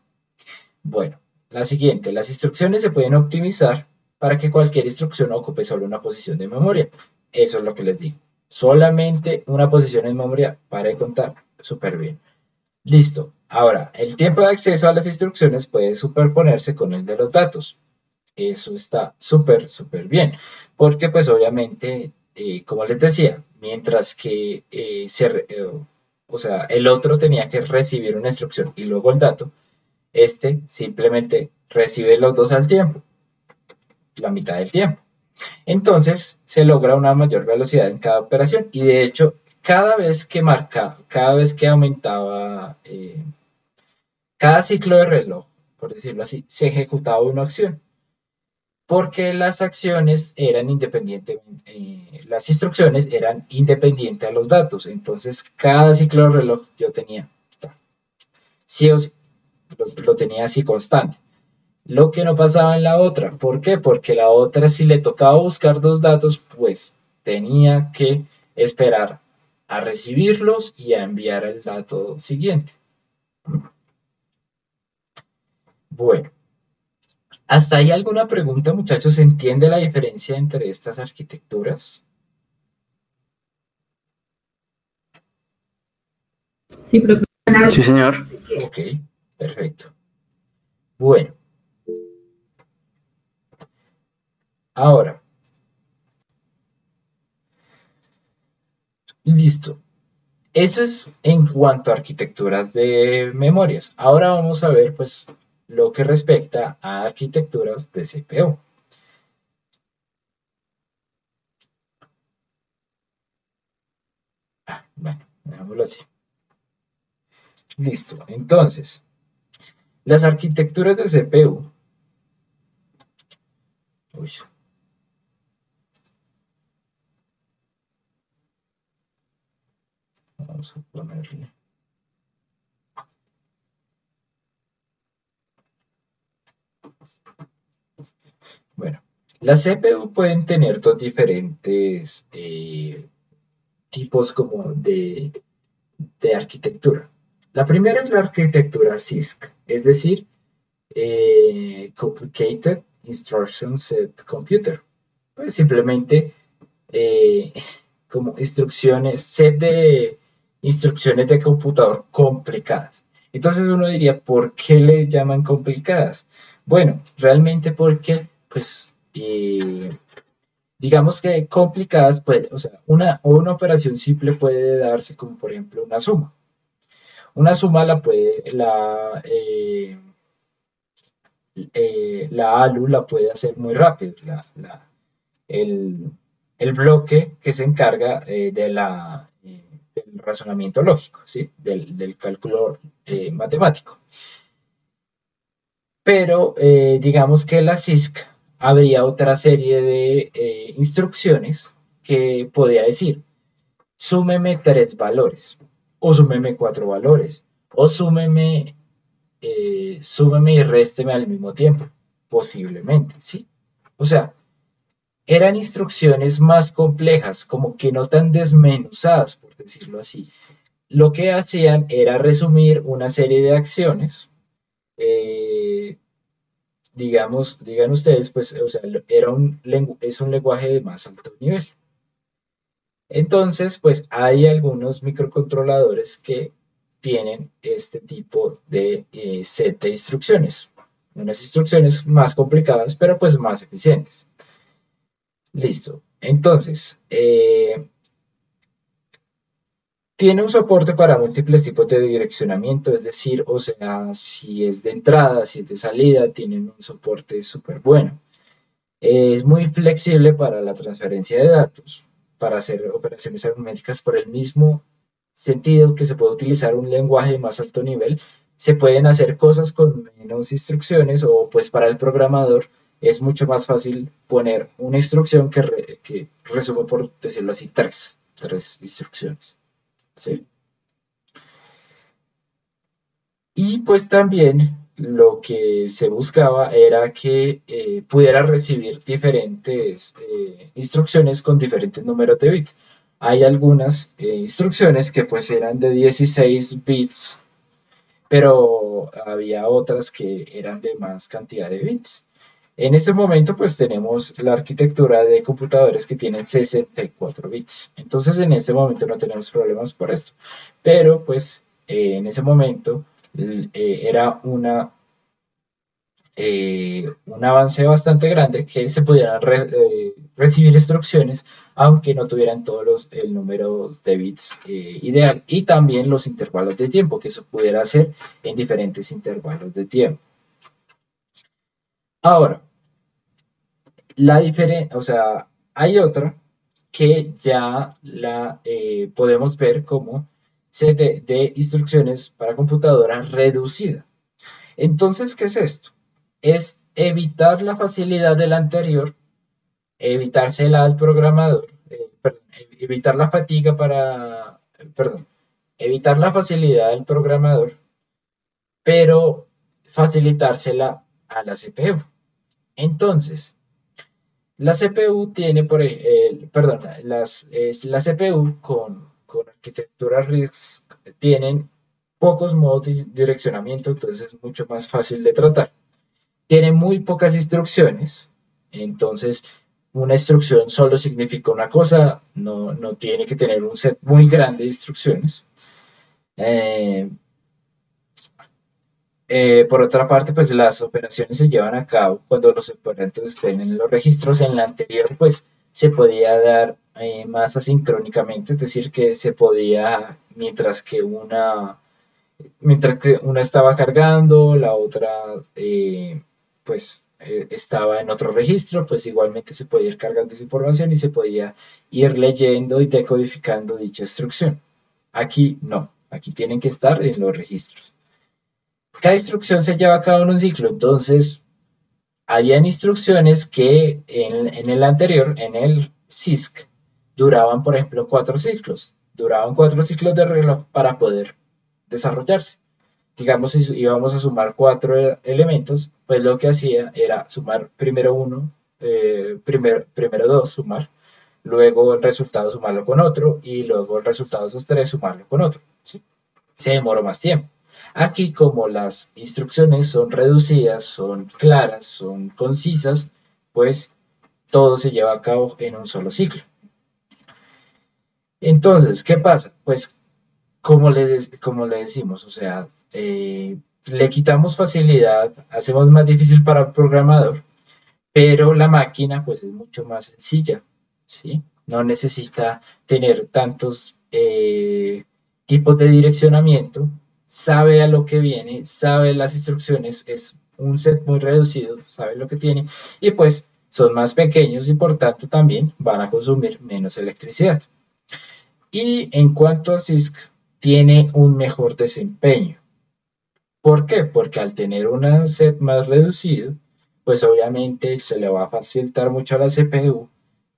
Bueno, la siguiente, las instrucciones se pueden optimizar para que cualquier instrucción ocupe solo una posición de memoria. Eso es lo que les digo. Solamente una posición en memoria para de contar. Súper bien. Listo. Ahora, el tiempo de acceso a las instrucciones puede superponerse con el de los datos. Eso está súper bien, porque pues obviamente, como les decía, mientras que o sea, el otro tenía que recibir una instrucción y luego el dato, este simplemente recibe los dos al tiempo, la mitad del tiempo. Entonces se logra una mayor velocidad en cada operación y de hecho cada vez que aumentaba cada ciclo de reloj, por decirlo así, se ejecutaba una acción. Porque las acciones eran independientes, las instrucciones eran independientes a los datos. Entonces, cada ciclo de reloj yo tenía, sí o sí, lo tenía así constante. Lo que no pasaba en la otra. ¿Por qué? Porque la otra, si le tocaba buscar dos datos, pues tenía que esperar a recibirlos y a enviar el dato siguiente. Bueno. ¿Hasta ahí alguna pregunta, muchachos? ¿Se entiende la diferencia entre estas arquitecturas? Sí, profe. Sí, señor. Ok, perfecto. Bueno. Ahora. Listo. Eso es en cuanto a arquitecturas de memorias. Ahora vamos a ver, pues, lo que respecta a arquitecturas de CPU. Bueno, veámoslo así. Listo. Entonces, las arquitecturas de CPU. Uy. Vamos a ponerle. Bueno, las CPU pueden tener dos diferentes tipos como de arquitectura. La primera es la arquitectura CISC, es decir, Complicated Instruction Set Computer. Pues simplemente como set de instrucciones de computador complicadas. Entonces uno diría, ¿por qué le llaman complicadas? Bueno, realmente porque, pues, digamos que complicadas, pues, o sea, una operación simple puede darse como, por ejemplo, una suma. Una suma la ALU la puede hacer muy rápido. El bloque que se encarga del razonamiento lógico, ¿sí? del cálculo matemático. Pero digamos que la CISC habría otra serie de instrucciones que podía decir, súmeme 3 valores, o súmeme 4 valores, o súmeme y résteme al mismo tiempo, posiblemente, ¿sí? O sea, eran instrucciones más complejas, como que no tan desmenuzadas, por decirlo así. Lo que hacían era resumir una serie de acciones digan ustedes, pues, o sea, es un lenguaje de más alto nivel. Entonces, pues hay algunos microcontroladores que tienen este tipo de set de instrucciones. Unas instrucciones más complicadas, pero pues más eficientes. Listo. Entonces, tiene un soporte para múltiples tipos de direccionamiento, es decir, o sea, si es de entrada, si es de salida, tienen un soporte súper bueno. Es muy flexible para la transferencia de datos, para hacer operaciones aritméticas por el mismo sentido que se puede utilizar un lenguaje de más alto nivel. Se pueden hacer cosas con menos instrucciones o pues para el programador es mucho más fácil poner una instrucción que resume, por decirlo así, tres instrucciones. ¿Sí? Y pues también lo que se buscaba era que pudiera recibir diferentes instrucciones con diferentes números de bits. Hay algunas instrucciones que pues eran de 16 bits, pero había otras que eran de más cantidad de bits. En este momento pues tenemos la arquitectura de computadores que tienen 64 bits. Entonces en este momento no tenemos problemas por esto. Pero pues en ese momento era un avance bastante grande que se pudieran recibir instrucciones aunque no tuvieran todos el número de bits ideal, y también los intervalos de tiempo, que eso pudiera hacer en diferentes intervalos de tiempo. Ahora, la diferencia, o sea, hay otra que ya la podemos ver como set de instrucciones para computadora reducida. Entonces, ¿qué es esto? Es evitar la facilidad del anterior, evitársela al programador, evitar la fatiga evitar la facilidad del programador, pero facilitársela a la CPU. Entonces, la CPU tiene, la CPU con arquitectura RISC tienen pocos modos de direccionamiento, entonces es mucho más fácil de tratar. Tiene muy pocas instrucciones, entonces una instrucción solo significa una cosa, no tiene que tener un set muy grande de instrucciones. Por otra parte, pues las operaciones se llevan a cabo cuando los operantes estén en los registros. En la anterior, pues se podía dar más asincrónicamente, es decir, que se podía, mientras que una estaba cargando, la otra estaba en otro registro, pues igualmente se podía ir cargando esa información y se podía ir leyendo y decodificando dicha instrucción. Aquí no, aquí tienen que estar en los registros. Cada instrucción se lleva a cabo en un ciclo, entonces habían instrucciones que en el anterior, en el CISC, duraban, por ejemplo, 4 ciclos. Duraban 4 ciclos de reloj para poder desarrollarse. Digamos, si íbamos a sumar 4 elementos, pues lo que hacía era sumar primero 1, primero 2, sumar, luego el resultado sumarlo con otro, y luego el resultado de esos 3 sumarlo con otro. ¿Sí? Se demoró más tiempo. Aquí, como las instrucciones son reducidas, son claras, son concisas, pues todo se lleva a cabo en un solo ciclo. Entonces, ¿qué pasa? Pues como le decimos, o sea, le quitamos facilidad, hacemos más difícil para el programador, pero la máquina pues es mucho más sencilla, ¿sí? No necesita tener tantos tipos de direccionamiento, sabe a lo que viene, sabe las instrucciones, es un set muy reducido, sabe lo que tiene, y pues son más pequeños y por tanto también van a consumir menos electricidad. Y en cuanto a CISC, tiene un mejor desempeño. ¿Por qué? Porque al tener un set más reducido, pues obviamente se le va a facilitar mucho a la CPU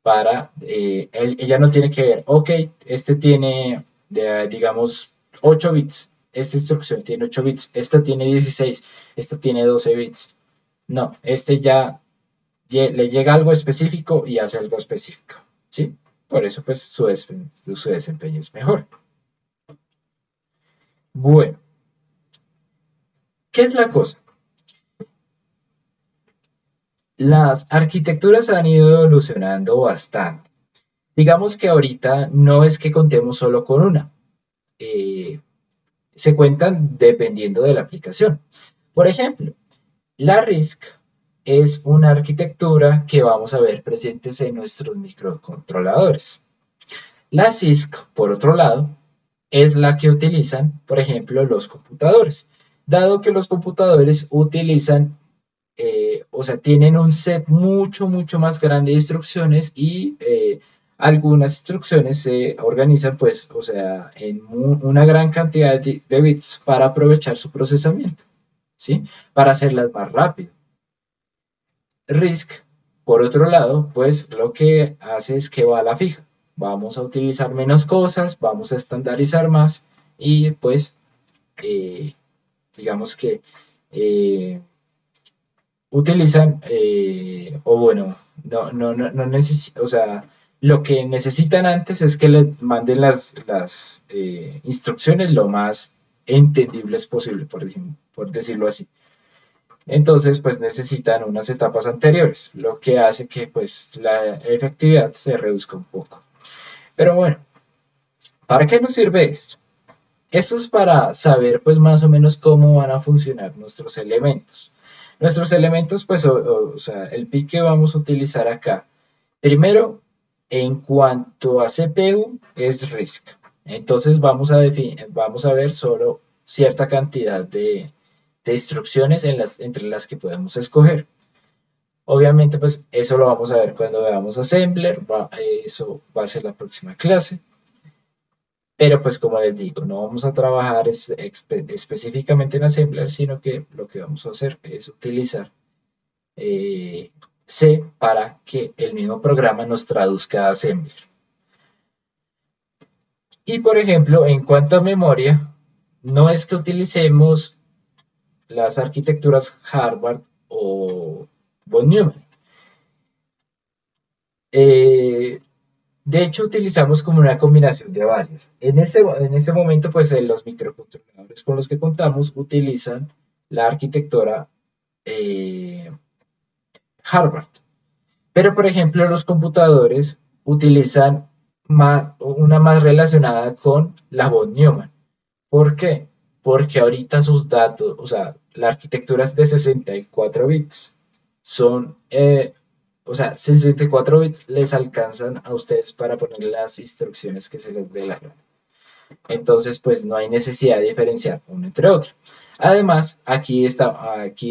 para, ella no tiene que ver, ok, este tiene, digamos, 8 bits, esta instrucción tiene 8 bits, esta tiene 16, esta tiene 12 bits. No, este ya le llega algo específico y hace algo específico, ¿sí? Por eso, pues, su desempeño es mejor. Bueno, ¿qué es la cosa? Las arquitecturas han ido evolucionando bastante. Digamos que ahorita no es que contemos solo con una. Se cuentan dependiendo de la aplicación. Por ejemplo, la RISC es una arquitectura que vamos a ver presentes en nuestros microcontroladores. La CISC, por otro lado, es la que utilizan, por ejemplo, los computadores. Dado que los computadores utilizan, o sea, tienen un set mucho más grande de instrucciones y algunas instrucciones se organizan, pues, o sea, en una gran cantidad de bits para aprovechar su procesamiento, ¿sí? Para hacerlas más rápido. RISC, por otro lado, pues lo que hace es que va a la fija. Vamos a utilizar menos cosas, vamos a estandarizar más y pues digamos que utilizan, o bueno, no necesitan, o sea, lo que necesitan antes es que les manden las instrucciones lo más entendibles posible, por decirlo así. Entonces, pues necesitan unas etapas anteriores, lo que hace que pues la efectividad se reduzca un poco. Pero bueno, ¿para qué nos sirve esto? Esto es para saber pues más o menos cómo van a funcionar nuestros elementos. Nuestros elementos, pues, o sea, el PIC que vamos a utilizar acá. Primero, en cuanto a CPU, es RISC. Entonces vamos a ver solo cierta cantidad de instrucciones entre las que podemos escoger. Obviamente, pues eso lo vamos a ver cuando veamos Assembler, eso va a ser la próxima clase. Pero pues como les digo, no vamos a trabajar específicamente en Assembler, sino que lo que vamos a hacer es utilizar C para que el mismo programa nos traduzca a Assembler. Y por ejemplo, en cuanto a memoria, no es que utilicemos las arquitecturas Harvard o von Neumann. De hecho, utilizamos como una combinación de varias. En este momento, pues los microcontroladores con los que contamos utilizan la arquitectura Harvard. Pero, por ejemplo, los computadores utilizan una más relacionada con la von Neumann. ¿Por qué? Porque ahorita sus datos, o sea, la arquitectura es de 64 bits. O sea, 64 bits les alcanzan a ustedes para poner las instrucciones que se les dé la gana. Entonces, pues no hay necesidad de diferenciar uno entre otro. Además, aquí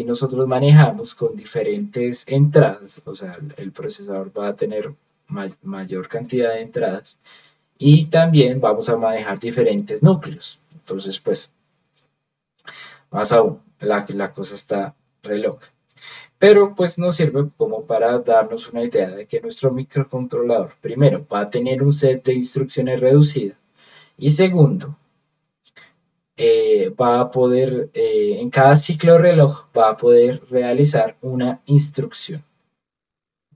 nosotros manejamos con diferentes entradas, o sea, el procesador va a tener mayor cantidad de entradas y también vamos a manejar diferentes núcleos. Entonces, pues, más aún, la cosa está re loca. Pero pues nos sirve como para darnos una idea de que nuestro microcontrolador, primero, va a tener un set de instrucciones reducida y segundo, va a poder, en cada ciclo reloj, va a poder realizar una instrucción.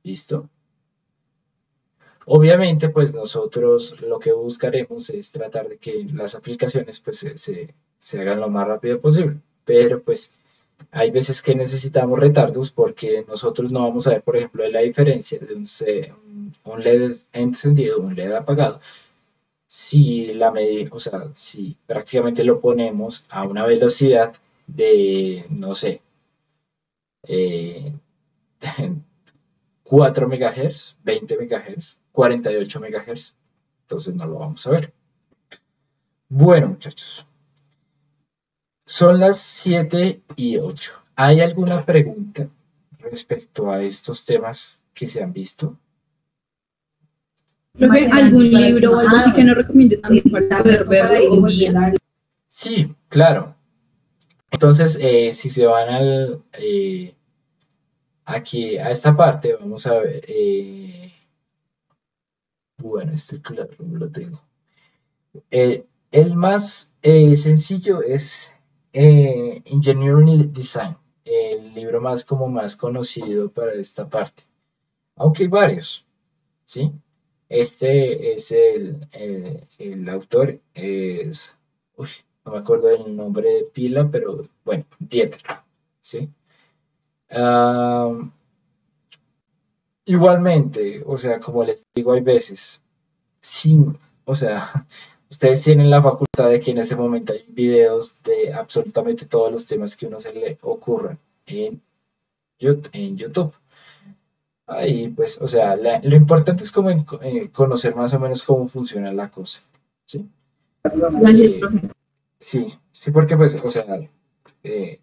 ¿Listo? Obviamente, pues nosotros lo que buscaremos es tratar de que las aplicaciones pues se hagan lo más rápido posible, pero pues hay veces que necesitamos retardos porque nosotros no vamos a ver, por ejemplo, la diferencia de un LED encendido, un LED apagado. Si si prácticamente lo ponemos a una velocidad de, no sé, 4 MHz, 20 MHz, 48 MHz, entonces no lo vamos a ver. Bueno, muchachos. Son las 7:08. ¿Hay alguna pregunta respecto a estos temas que se han visto? Profe, ¿algún libro o algo así que nos recomiende también para poder verlo? Sí, claro. Entonces, si se van aquí a esta parte, vamos a ver. Bueno, claro, lo tengo. El más sencillo es Engineering Design, el libro más conocido para esta parte, aunque hay varios, ¿sí? Este es el autor, no me acuerdo del nombre de pila, pero bueno, Dieter, ¿sí? igualmente, o sea, como les digo, hay veces, sin, o sea, ustedes tienen la facultad de que en ese momento hay videos de absolutamente todos los temas que uno se le ocurran en en YouTube. Ahí, pues, o sea, lo importante es como conocer más o menos cómo funciona la cosa, ¿sí? Gracias, Eh, profe. sí, sí, porque pues, o sea, eh,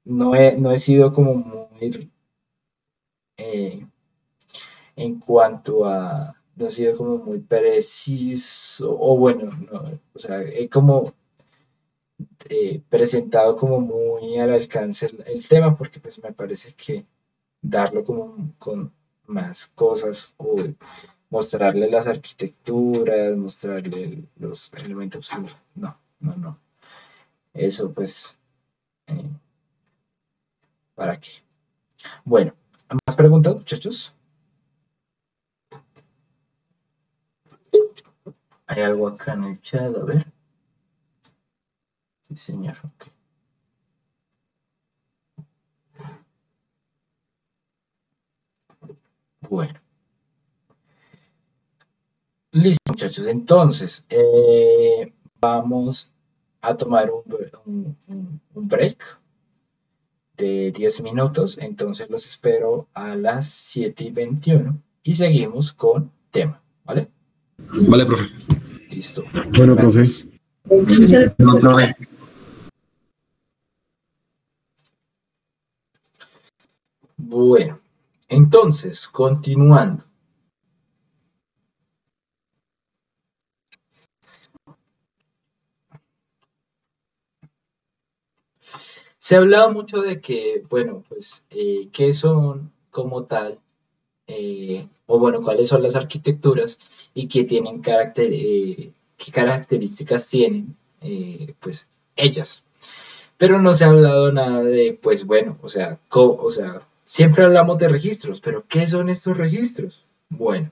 no he sido como muy, eh, en cuanto a, no he sido como muy preciso, o bueno, no, o sea, he como presentado como muy al alcance el tema, porque pues me parece que darlo como con más cosas o mostrarle las arquitecturas, mostrarle los elementos, no, eso pues, eh, ¿para qué? Bueno, ¿más preguntas, muchachos? Hay algo acá en el chat, a ver. Sí, señor, ok. Bueno, listo, muchachos. Entonces, vamos a tomar un break de 10 minutos. Entonces, los espero a las 7:21 y seguimos con tema, ¿vale? Vale, profe. Listo. Bueno, profe. Gracias. Muchas No, profe. Bueno, entonces, continuando. Se ha hablado mucho de que, bueno, pues, qué son como tal, o bueno, cuáles son las arquitecturas y qué tienen qué características tienen, pues, ellas. Pero no se ha hablado nada de, pues, bueno, o sea, o sea, siempre hablamos de registros, pero ¿qué son estos registros? Bueno,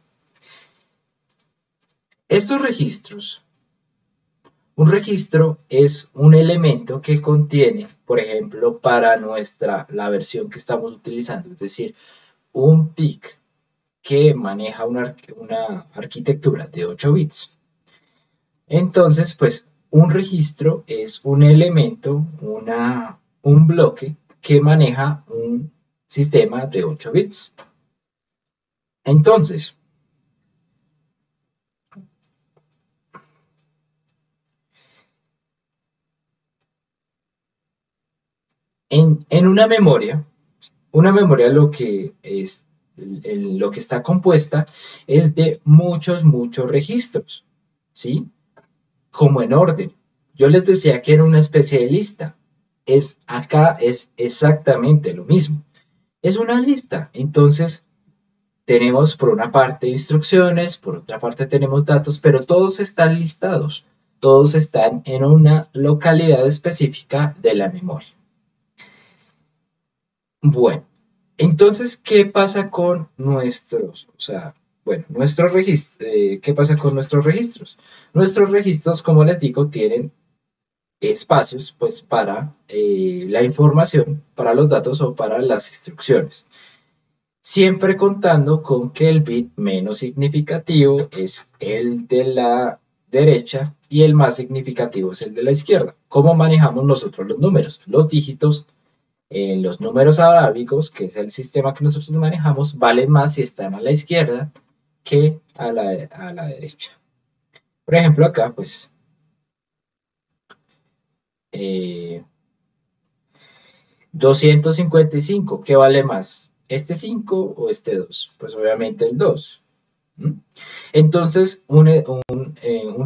estos registros. Un registro es un elemento que contiene, por ejemplo, para la versión que estamos utilizando, es decir, un PIC que maneja una arquitectura de 8 bits. Entonces, pues, un registro es un elemento, un bloque que maneja un sistema de 8 bits. Entonces, en una memoria lo que es, lo que está compuesta es de muchos registros, ¿sí? Como en orden. Yo les decía que era una especie de lista. Acá es exactamente lo mismo. Es una lista. Entonces, tenemos por una parte instrucciones, por otra parte tenemos datos, pero todos están listados. Todos están en una localidad específica de la memoria. Bueno, entonces, ¿qué pasa con o sea, bueno, nuestros registros, ¿qué pasa con nuestros registros? Nuestros registros, como les digo, tienen espacios, pues, para la información, para los datos o para las instrucciones. Siempre contando con que el bit menos significativo es el de la derecha y el más significativo es el de la izquierda. ¿Cómo manejamos nosotros los números? Los dígitos los números arábigos, que es el sistema que nosotros manejamos, valen más si están a la izquierda que a la derecha. Por ejemplo, acá, pues, eh, 255, ¿qué vale más? ¿Este 5 o este 2? Pues obviamente el 2. ¿Mm? Entonces, un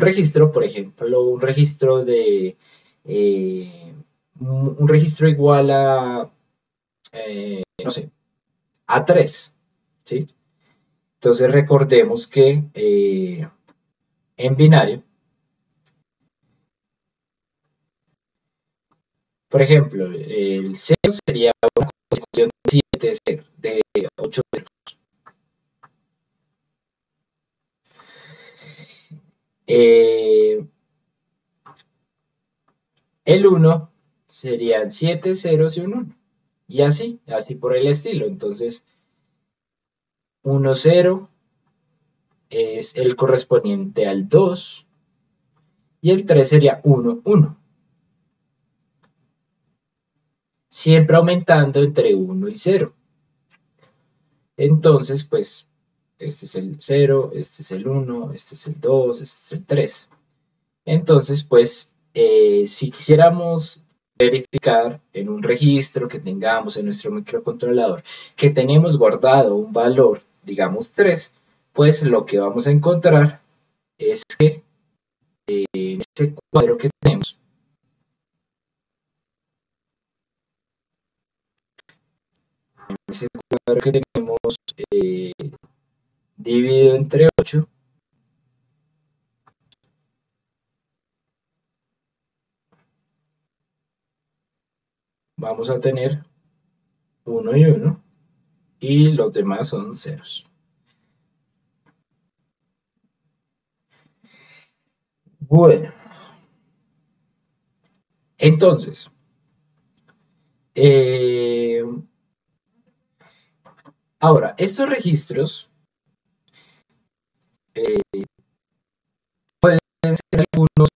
registro, por ejemplo, un registro eh, un registro igual a, no sé, a 3, ¿sí? Entonces recordemos que en binario, por ejemplo, el 0 sería una consecución de 7 de 8 ceros. Eh, el 1 serían 7 ceros y un 1. Y así por el estilo. Entonces, 1, 0 es el correspondiente al 2 y el 3 sería 1, 1. Siempre aumentando entre 1 y 0. Entonces, pues, este es el 0, este es el 1, este es el 2, este es el 3. Entonces, pues, si quisiéramos verificar en un registro que tengamos en nuestro microcontrolador que tenemos guardado un valor, digamos 3, pues lo que vamos a encontrar es que en ese cuadro que tenemos, dividido entre 8, vamos a tener 1 y 1 y los demás son ceros. Bueno, entonces, ahora, estos registros pueden ser algunos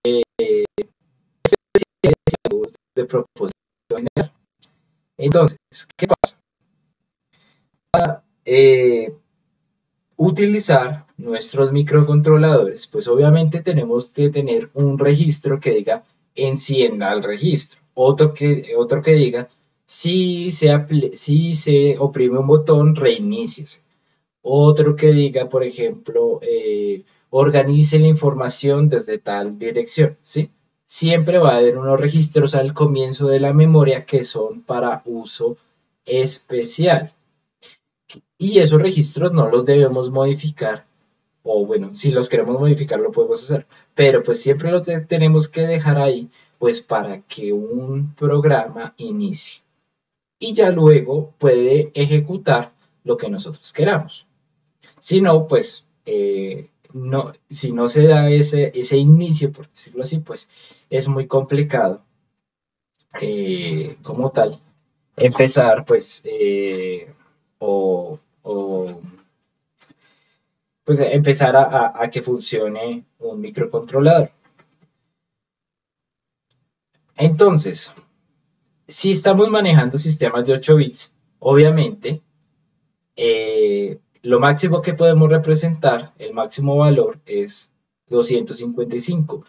especiales de propósito general. Entonces, ¿qué pasa? Para utilizar nuestros microcontroladores, pues obviamente tenemos que tener un registro que diga encienda el registro, otro que diga si se oprime un botón, reiníciese, otro que diga, por ejemplo, organice la información desde tal dirección, ¿sí? Siempre va a haber unos registros al comienzo de la memoria que son para uso especial. Y esos registros no los debemos modificar, o bueno, si los queremos modificar lo podemos hacer, pero pues siempre los tenemos que dejar ahí, pues para que un programa inicie. Y ya luego puede ejecutar lo que nosotros queramos. Si no, pues, si no se da ese inicio, por decirlo así, pues es muy complicado como tal empezar, pues, pues empezar a que funcione un microcontrolador. Entonces, si estamos manejando sistemas de 8 bits, obviamente, lo máximo que podemos representar, el máximo valor es 255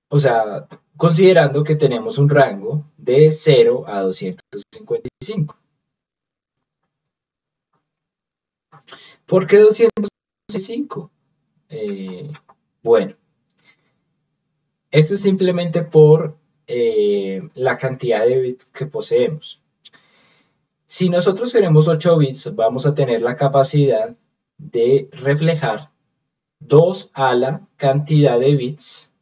o sea, considerando que tenemos un rango de 0 a 255. ¿Por qué 255? Bueno, esto es simplemente por la cantidad de bits que poseemos. Si nosotros queremos 8 bits, vamos a tener la capacidad de reflejar 2 a la cantidad de bits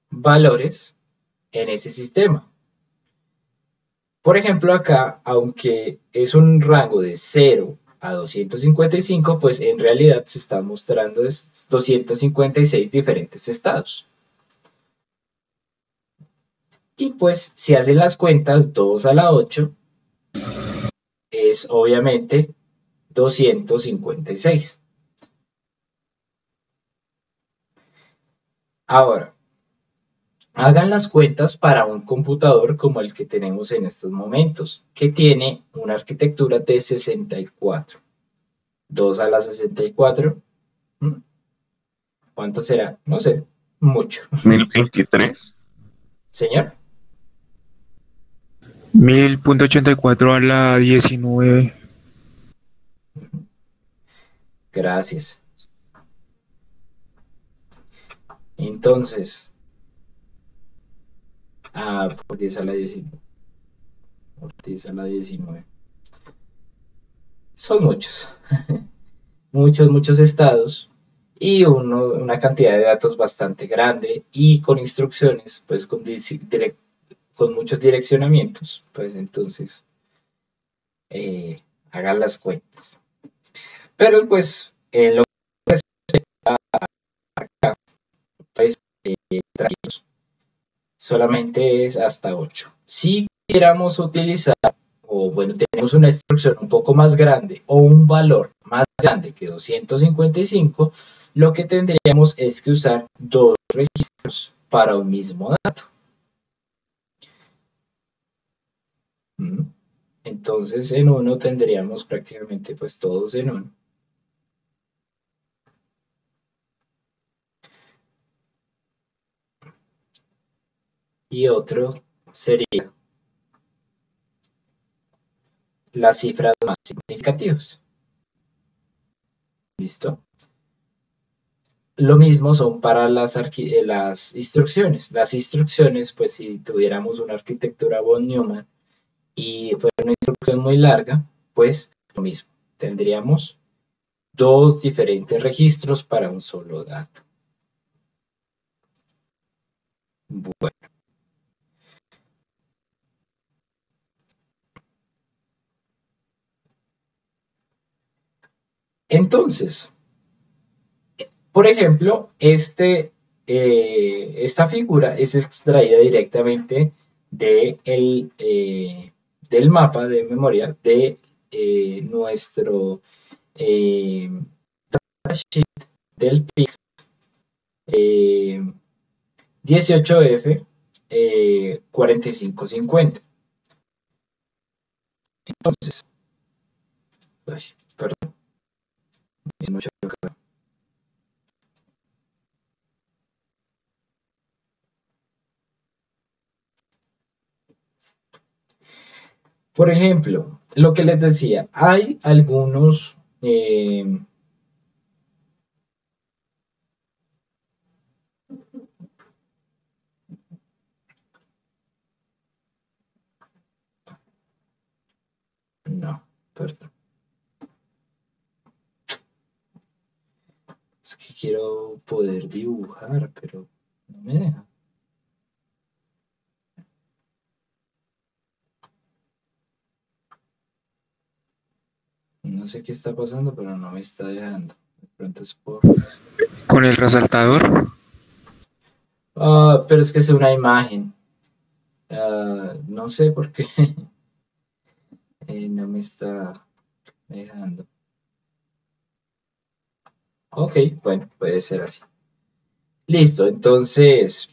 valores en ese sistema. Por ejemplo, acá, aunque es un rango de 0 a 255, pues en realidad se está mostrando 256 diferentes estados. Y pues si hacen las cuentas, 2 a la 8 es obviamente 256. Ahora, hagan las cuentas para un computador como el que tenemos en estos momentos, que tiene una arquitectura de 64. 2 a la 64. ¿Cuánto será? No sé, mucho. 1023. Señor. 1000.84 a la 19. Gracias. Entonces, por 10 a la 19. Por 10 a la 19. Son muchos. muchos estados. Y una cantidad de datos bastante grande. Y con instrucciones, pues con muchos direccionamientos. Pues entonces, hagan las cuentas. Pero pues, en lo que respecta acá, pues, tranquilos. solamente es hasta 8. Si quisiéramos utilizar, o bueno, tenemos una instrucción un poco más grande o un valor más grande que 255, lo que tendríamos es que usar dos registros para un mismo dato. Entonces en uno tendríamos prácticamente pues todos en uno. Y otro sería las cifras más significativas. ¿Listo? Lo mismo son para las instrucciones. Las instrucciones, pues si tuviéramos una arquitectura von Neumann y fuera una instrucción muy larga, pues lo mismo. Tendríamos dos diferentes registros para un solo dato. Bueno. Entonces, por ejemplo, esta figura es extraída directamente del mapa de memoria de nuestro datasheet del PIC 18F 4550. Entonces, perdón, por ejemplo, lo que les decía, hay algunos no, perdón. Es que quiero poder dibujar, pero no me deja. No sé qué está pasando, pero no me está dejando. De pronto es por... Con el resaltador. Pero es que es una imagen. No sé por qué no me está dejando. Ok, bueno, puede ser así. Listo, entonces,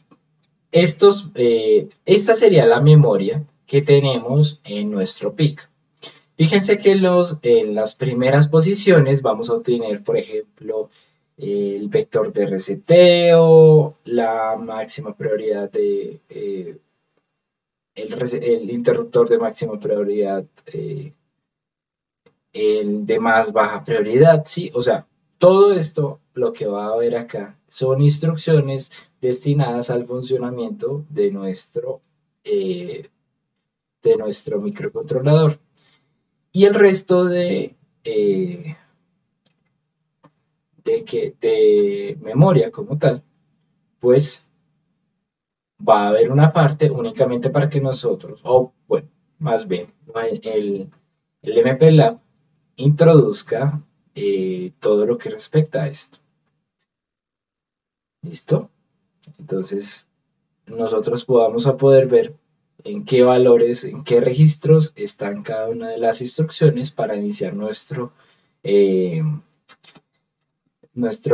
esta sería la memoria que tenemos en nuestro PIC. Fíjense que en las primeras posiciones vamos a obtener, por ejemplo, el vector de reseteo, la máxima prioridad el interruptor de máxima prioridad, el de más baja prioridad, ¿sí? O sea, todo esto, lo que va a ver acá, son instrucciones destinadas al funcionamiento de nuestro microcontrolador. Y el resto de memoria como tal, pues va a haber una parte únicamente para que nosotros, o bueno, más bien, el MPLAB introduzca todo lo que respecta a esto. ¿Listo? Entonces, nosotros vamos a poder ver en qué valores, en qué registros están cada una de las instrucciones para iniciar nuestro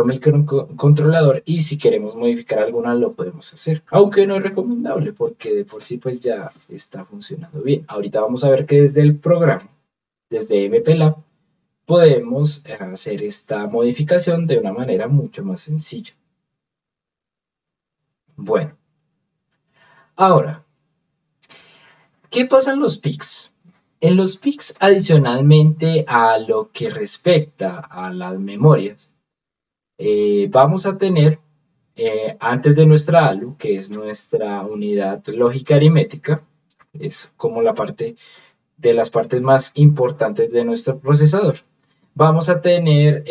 microcontrolador, y si queremos modificar alguna lo podemos hacer, aunque no es recomendable porque de por sí pues ya está funcionando bien. Ahorita vamos a ver que desde el programa, desde MPLAB, podemos hacer esta modificación de una manera mucho más sencilla. Bueno, ahora, ¿qué pasa en los PICs? En los PICs, adicionalmente a lo que respecta a las memorias, vamos a tener antes de nuestra ALU, que es nuestra unidad lógica aritmética, es como la parte de las partes más importantes de nuestro procesador. Vamos a tener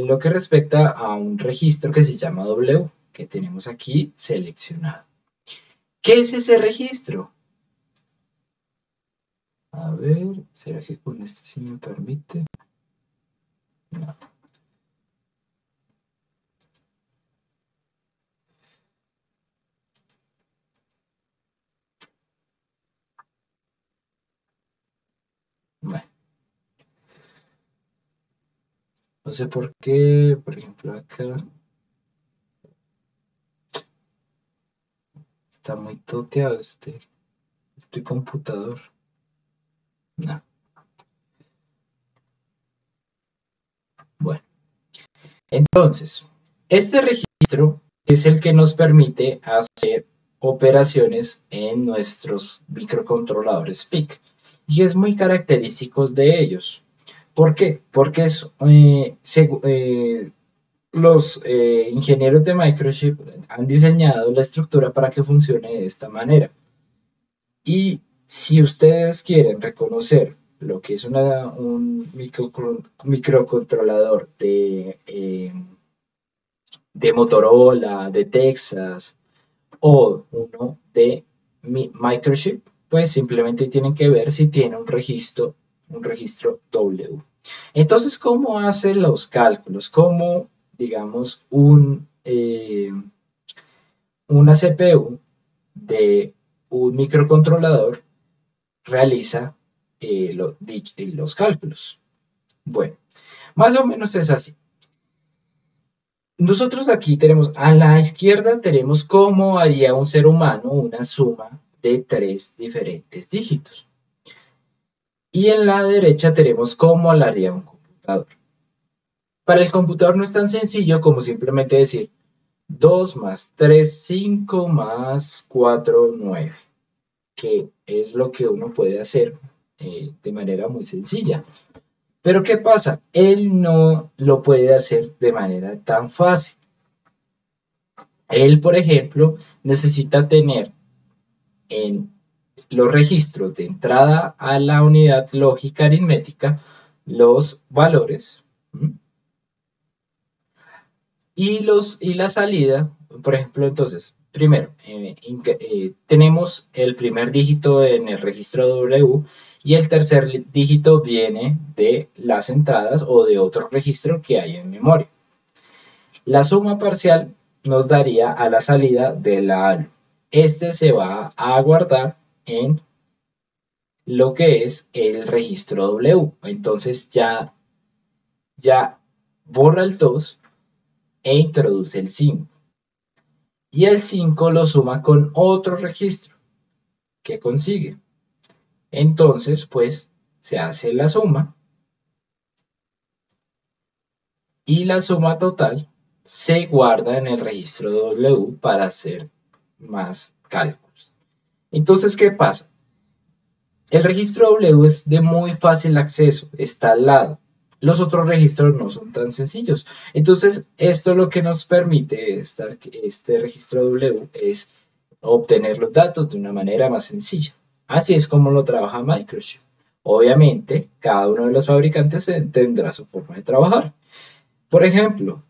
lo que respecta a un registro que se llama W, que tenemos aquí seleccionado. ¿Qué es ese registro? A ver, ¿será que con este sí me permite? No. No sé por qué, por ejemplo, acá está muy toteado este computador. No. Bueno, entonces, este registro es el que nos permite hacer operaciones en nuestros microcontroladores PIC y es muy característico de ellos. ¿Por qué? Porque los ingenieros de Microchip han diseñado la estructura para que funcione de esta manera. Y si ustedes quieren reconocer lo que es un microcontrolador de Motorola, de Texas o uno de Microchip, pues simplemente tienen que ver si tiene un registro W. Entonces, ¿cómo hace los cálculos? ¿Cómo, digamos, una CPU de un microcontrolador realiza los cálculos? Bueno, más o menos es así. Nosotros aquí tenemos, a la izquierda tenemos cómo haría un ser humano una suma de 3 diferentes dígitos. Y en la derecha tenemos cómo la haría un computador. Para el computador no es tan sencillo como simplemente decir 2 más 3, 5 más 4, 9, que es lo que uno puede hacer de manera muy sencilla. Pero ¿qué pasa? Él no lo puede hacer de manera tan fácil. Él, por ejemplo, necesita tener en los registros de entrada a la unidad lógica aritmética los valores y la salida, por ejemplo, entonces, primero, tenemos el primer dígito en el registro W y el tercer dígito viene de las entradas o de otro registro que hay en memoria. La suma parcial nos daría a la salida de la ALU. Este se va a guardar en lo que es el registro W. Entonces ya borra el 2 e introduce el 5. Y el 5 lo suma con otro registro que consigue. Entonces, pues, se hace la suma. Y la suma total se guarda en el registro W para hacer más cálculos. Entonces, ¿qué pasa? El registro W es de muy fácil acceso, está al lado. Los otros registros no son tan sencillos. Entonces, esto lo que nos permite este registro W es obtener los datos de una manera más sencilla. Así es como lo trabaja Microchip. Obviamente, cada uno de los fabricantes tendrá su forma de trabajar. Por ejemplo,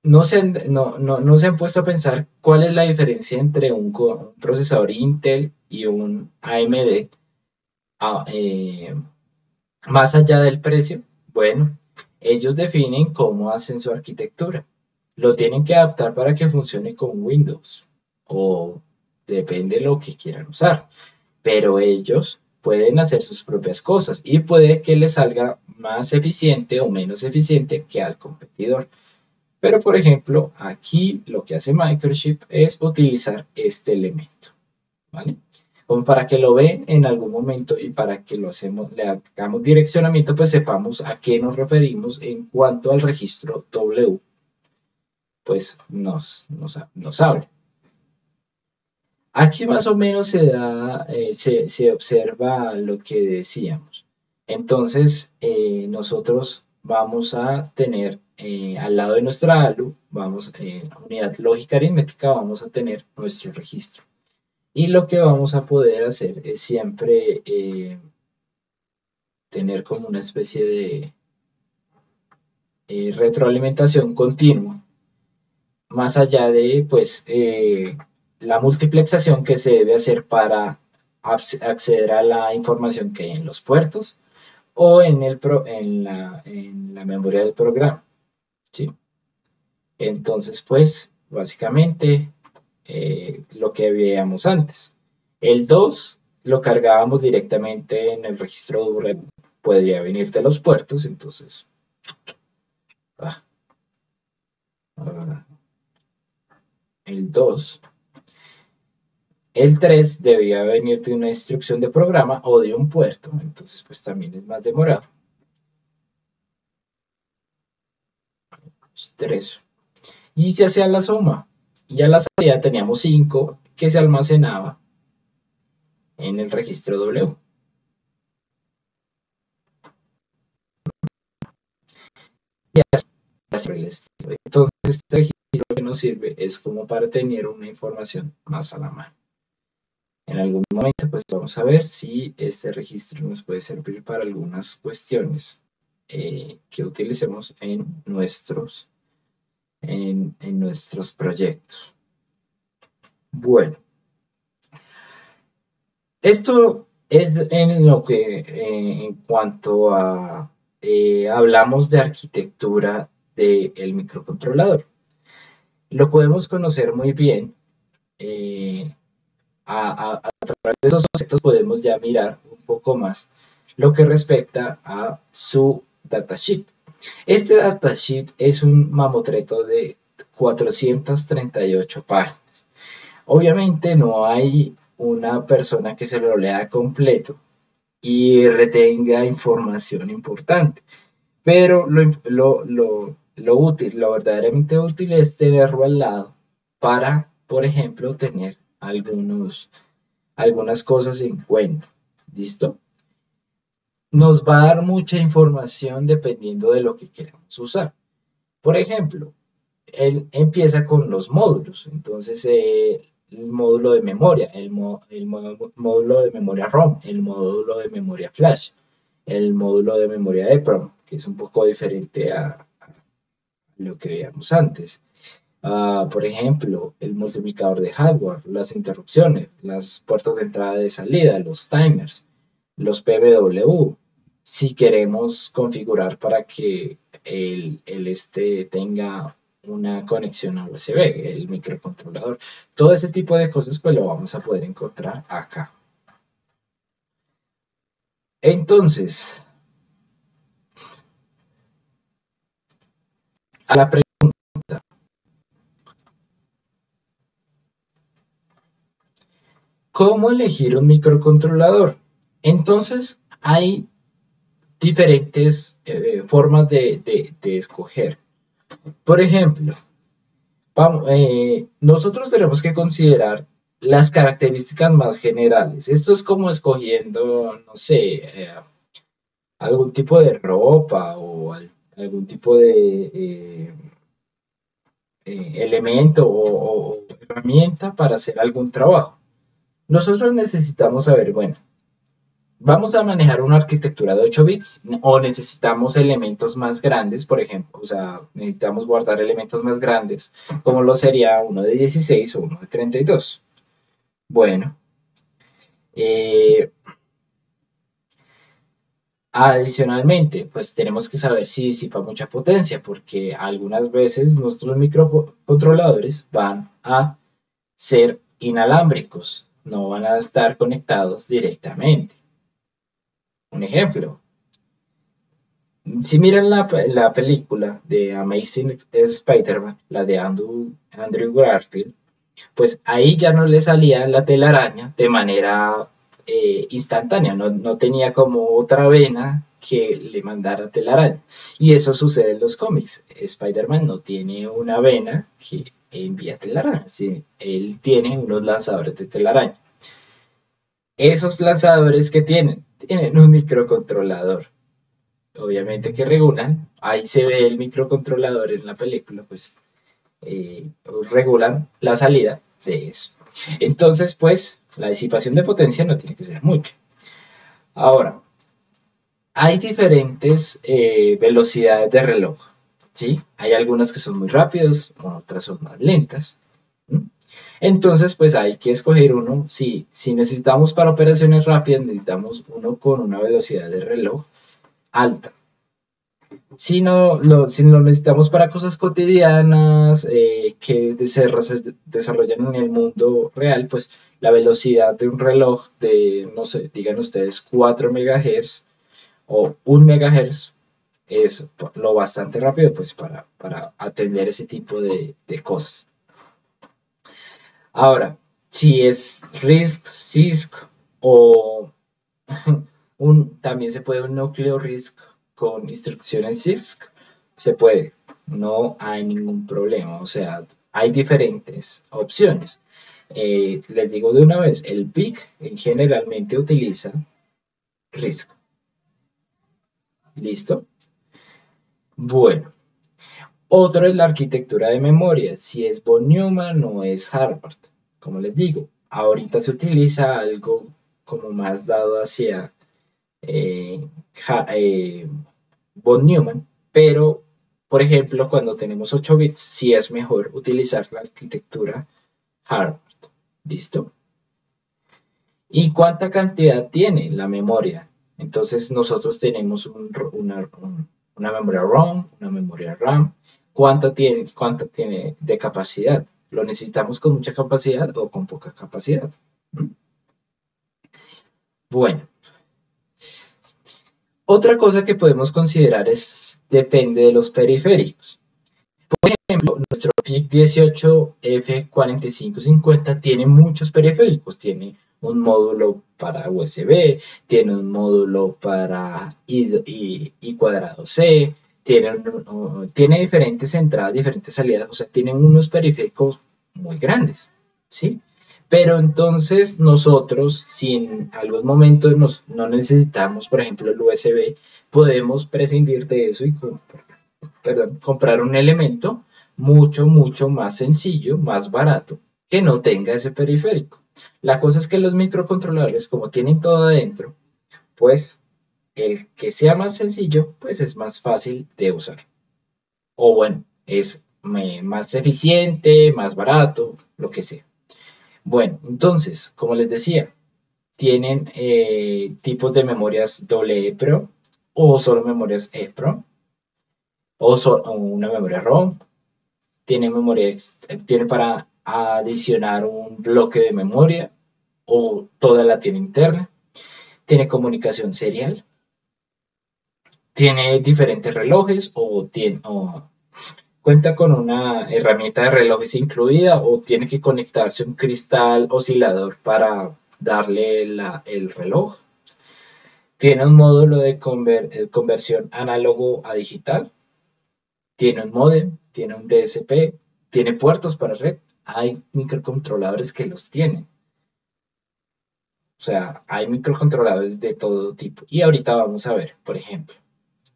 no se han puesto a pensar cuál es la diferencia entre un procesador Intel y un AMD más allá del precio. Bueno, ellos definen cómo hacen su arquitectura. Lo tienen que adaptar para que funcione con Windows o depende de lo que quieran usar. Pero ellos pueden hacer sus propias cosas y puede que les salga más eficiente o menos eficiente que al competidor. Pero, por ejemplo, aquí lo que hace Microchip es utilizar este elemento, ¿vale? Como para que lo vean en algún momento y para que le hagamos direccionamiento, pues sepamos a qué nos referimos en cuanto al registro W, pues nos habla. Aquí más o menos se observa lo que decíamos. Entonces, nosotros vamos a tener al lado de nuestra ALU, unidad lógica aritmética, vamos a tener nuestro registro. Y lo que vamos a poder hacer es siempre tener como una especie de retroalimentación continua, más allá de pues la multiplexación que se debe hacer para acceder a la información que hay en los puertos o en la memoria del programa, ¿sí? Entonces, pues, básicamente lo que veíamos antes. El 2 lo cargábamos directamente en el registro W, podría venir de los puertos, entonces ah, el 2. El 3 debía venir de una instrucción de programa o de un puerto, entonces pues también es más demorado. 3. Y se hacía la suma. Y a la salida teníamos 5 que se almacenaba en el registro W. Y así por el estilo. Entonces este registro que nos sirve es como para tener una información más a la mano. En algún momento pues vamos a ver si este registro nos puede servir para algunas cuestiones que utilicemos en nuestros proyectos. Bueno, esto es en lo que en cuanto a hablamos de arquitectura del microcontrolador. Lo podemos conocer muy bien. A través de esos conceptos podemos ya mirar un poco más lo que respecta a su datasheet. Este datasheet es un mamotreto de 438 páginas. Obviamente no hay una persona que se lo lea completo y retenga información importante, pero lo útil, lo verdaderamente útil es tenerlo al lado para, por ejemplo, tener algunas cosas en cuenta. ¿Listo? Nos va a dar mucha información dependiendo de lo que queramos usar. Por ejemplo, él empieza con los módulos. Entonces, el módulo de memoria, el módulo de memoria ROM, el módulo de memoria flash, el módulo de memoria EEPROM, que es un poco diferente a lo que veíamos antes. Por ejemplo, el multiplicador de hardware, las interrupciones, las puertas de entrada y de salida, los timers, los PWM, si queremos configurar para que el tenga una conexión a USB, el microcontrolador. Todo ese tipo de cosas pues lo vamos a poder encontrar acá. Entonces, a la pregunta, ¿cómo elegir un microcontrolador? Entonces, hay diferentes formas de escoger. Por ejemplo, nosotros tenemos que considerar las características más generales. Esto es como escogiendo, no sé, algún tipo de ropa o algún tipo de elemento o herramienta para hacer algún trabajo. Nosotros necesitamos saber, bueno, vamos a manejar una arquitectura de 8 bits o necesitamos elementos más grandes, por ejemplo, o sea, necesitamos guardar elementos más grandes, como lo sería uno de 16 o uno de 32. Bueno, adicionalmente, pues tenemos que saber si disipa mucha potencia, porque algunas veces nuestros microcontroladores van a ser inalámbricos, no van a estar conectados directamente. Un ejemplo, si miran la película de Amazing Spider-Man, la de Andrew Garfield, pues ahí ya no le salía la telaraña de manera instantánea, no tenía como otra vena que le mandara telaraña. Y eso sucede en los cómics. Spider-Man no tiene una vena que envía telaraña, ¿sí? Él tiene unos lanzadores de telaraña. Esos lanzadores que tienen un microcontrolador, obviamente que regulan, ahí se ve el microcontrolador en la película, pues regulan la salida de eso. Entonces, pues, la disipación de potencia no tiene que ser mucha. Ahora, hay diferentes velocidades de reloj, ¿sí? Hay algunas que son muy rápidas, otras son más lentas. Entonces, pues hay que escoger uno. Si necesitamos para operaciones rápidas, necesitamos uno con una velocidad de reloj alta. Si lo necesitamos para cosas cotidianas que se desarrollan en el mundo real, pues la velocidad de un reloj de, no sé, digan ustedes 4 MHz o 1 MHz es lo bastante rápido pues para atender ese tipo de cosas. Ahora, si es RISC, CISC o también se puede un núcleo RISC con instrucciones CISC, se puede, no hay ningún problema, o sea, hay diferentes opciones. Les digo de una vez, el PIC generalmente utiliza RISC. ¿Listo? Bueno, otro es la arquitectura de memoria, si es von Neumann o es Harvard. Como les digo, ahorita se utiliza algo como más dado hacia von Neumann, pero por ejemplo cuando tenemos 8 bits sí es mejor utilizar la arquitectura Harvard. ¿Listo? ¿Y cuánta cantidad tiene la memoria? Entonces nosotros tenemos una memoria ROM, una memoria RAM. ¿Cuánta tiene de capacidad? ¿Lo necesitamos con mucha capacidad o con poca capacidad? Bueno. Otra cosa que podemos considerar depende de los periféricos. Por ejemplo, nuestro PIC 18F4550 tiene muchos periféricos. Tiene un módulo para USB, tiene un módulo para I cuadrado C, tiene diferentes entradas, diferentes salidas, o sea, tiene unos periféricos muy grandes, ¿sí? Pero entonces nosotros, si en algún momento no necesitamos, por ejemplo, el USB, podemos prescindir de eso y comprar un elemento mucho más sencillo, más barato, que no tenga ese periférico. La cosa es que los microcontroladores, como tienen todo adentro, pues el que sea más sencillo, pues es más fácil de usar. O bueno, es más eficiente, más barato, lo que sea. Bueno, entonces, como les decía, tienen tipos de memorias EEPROM o solo memorias EEPROM o una memoria ROM. Tiene para adicionar un bloque de memoria o toda la tiene interna. Tiene comunicación serial. Tiene diferentes relojes cuenta con una herramienta de relojes incluida o tiene que conectarse un cristal oscilador para darle el reloj. Tiene un módulo de conversión análogo a digital. Tiene un módem, tiene un DSP, tiene puertos para red. Hay microcontroladores que los tienen. O sea, hay microcontroladores de todo tipo. Y ahorita vamos a ver, por ejemplo,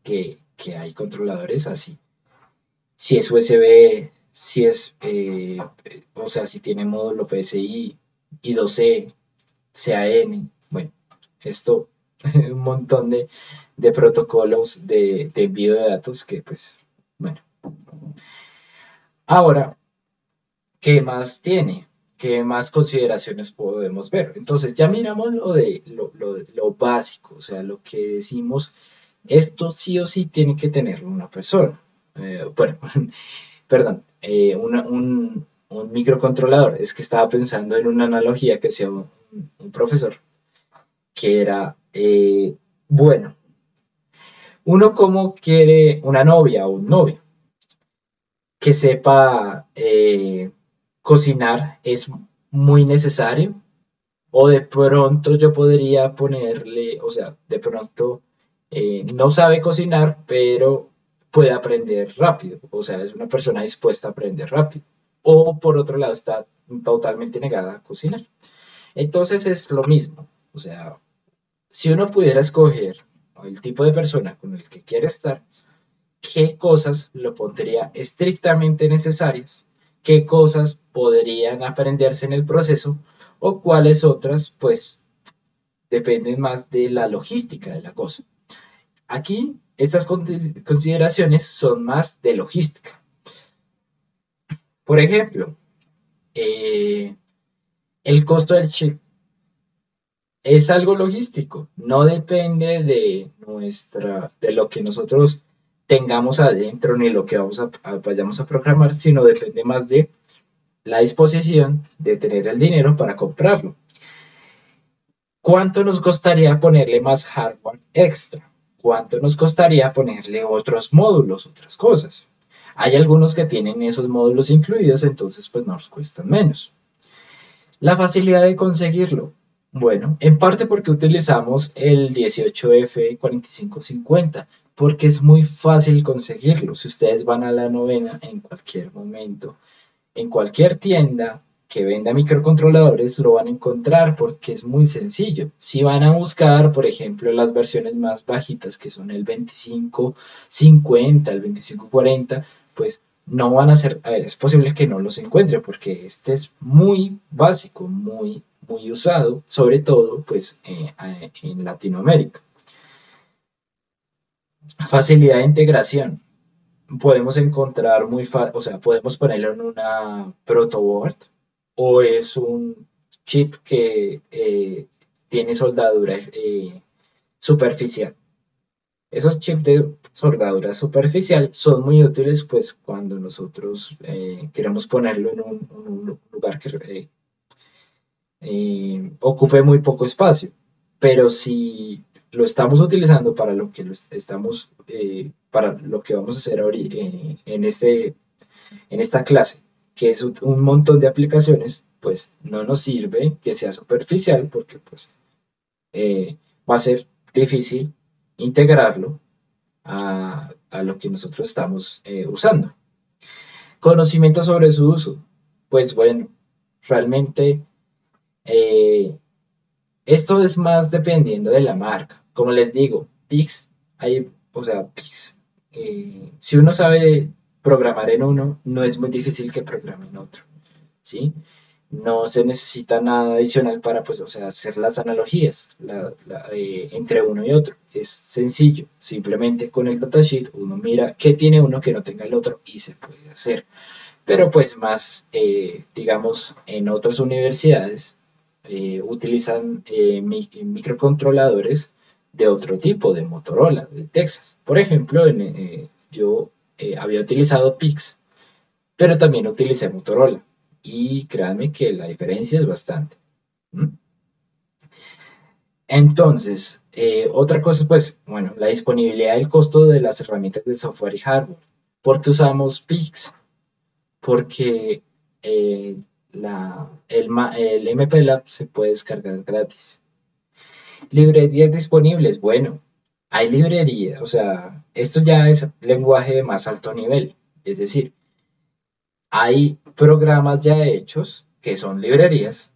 que hay controladores así. Si es USB, si es, o sea, si tiene módulo PCI, I2C, CAN, bueno, esto, un montón de protocolos de envío de datos que, pues, bueno. Ahora, ¿qué más tiene? ¿Qué más consideraciones podemos ver? Entonces, ya miramos lo básico, o sea, lo que decimos, esto sí o sí tiene que tenerlo una persona. Bueno, perdón, un microcontrolador. Es que estaba pensando en una analogía que hacía un profesor, que era, bueno, uno como quiere una novia o un novio que sepa cocinar, es muy necesario, o de pronto yo podría ponerle, o sea, de pronto no sabe cocinar, pero puede aprender rápido, o sea, es una persona dispuesta a aprender rápido, o por otro lado está totalmente negada a cocinar. Entonces es lo mismo, o sea, si uno pudiera escoger el tipo de persona con el que quiere estar, qué cosas lo pondría estrictamente necesarias, qué cosas podrían aprenderse en el proceso, o cuáles otras, pues, dependen más de la logística de la cosa. Aquí, estas consideraciones son más de logística. Por ejemplo, el costo del chip es algo logístico, no depende de lo que nosotros tengamos adentro ni lo que vayamos a programar, sino depende más de la disposición de tener el dinero para comprarlo. ¿Cuánto nos costaría ponerle más hardware extra? ¿cuánto nos costaría ponerle otros módulos, otras cosas? Hay algunos que tienen esos módulos incluidos, entonces pues nos cuestan menos. La facilidad de conseguirlo. Bueno, en parte porque utilizamos el 18F4550, porque es muy fácil conseguirlo. Si ustedes van a la novena en cualquier momento, en cualquier tienda que venda microcontroladores, lo van a encontrar porque es muy sencillo. Si van a buscar, por ejemplo, las versiones más bajitas, que son el 2550, el 2540, pues no van a ser, es posible que no los encuentre porque este es muy básico, muy usado, sobre todo pues en Latinoamérica. Facilidad de integración. Podemos encontrar muy fácil, o sea, podemos ponerlo en una protoboard o es un chip que tiene soldadura superficial. Esos chips de soldadura superficial son muy útiles pues cuando nosotros queremos ponerlo en un lugar que ocupe muy poco espacio, pero si lo estamos utilizando para lo que para lo que vamos a hacer ahorita, en esta clase, que es un montón de aplicaciones, pues no nos sirve que sea superficial porque pues va a ser difícil integrarlo a lo que nosotros estamos usando. Conocimiento sobre su uso. Pues bueno, realmente esto es más dependiendo de la marca. Como les digo, PIX, si uno sabe programar en uno, no es muy difícil que programe en otro, ¿sí? No se necesita nada adicional para, pues, o sea, hacer las analogías entre uno y otro. Es sencillo, simplemente con el datasheet uno mira qué tiene uno que no tenga el otro y se puede hacer. Pero pues más, digamos, en otras universidades utilizan microcontroladores de otro tipo, de Motorola, de Texas. Por ejemplo, yo había utilizado PIX, pero también utilicé Motorola. Y créanme que la diferencia es bastante. Entonces, otra cosa, pues, bueno, la disponibilidad del costo de las herramientas de software y hardware. ¿Por qué usamos PIX? Porque el MPLAB se puede descargar gratis. Librerías disponibles, bueno, hay librerías, o sea, esto ya es lenguaje de más alto nivel, es decir, hay programas ya hechos que son librerías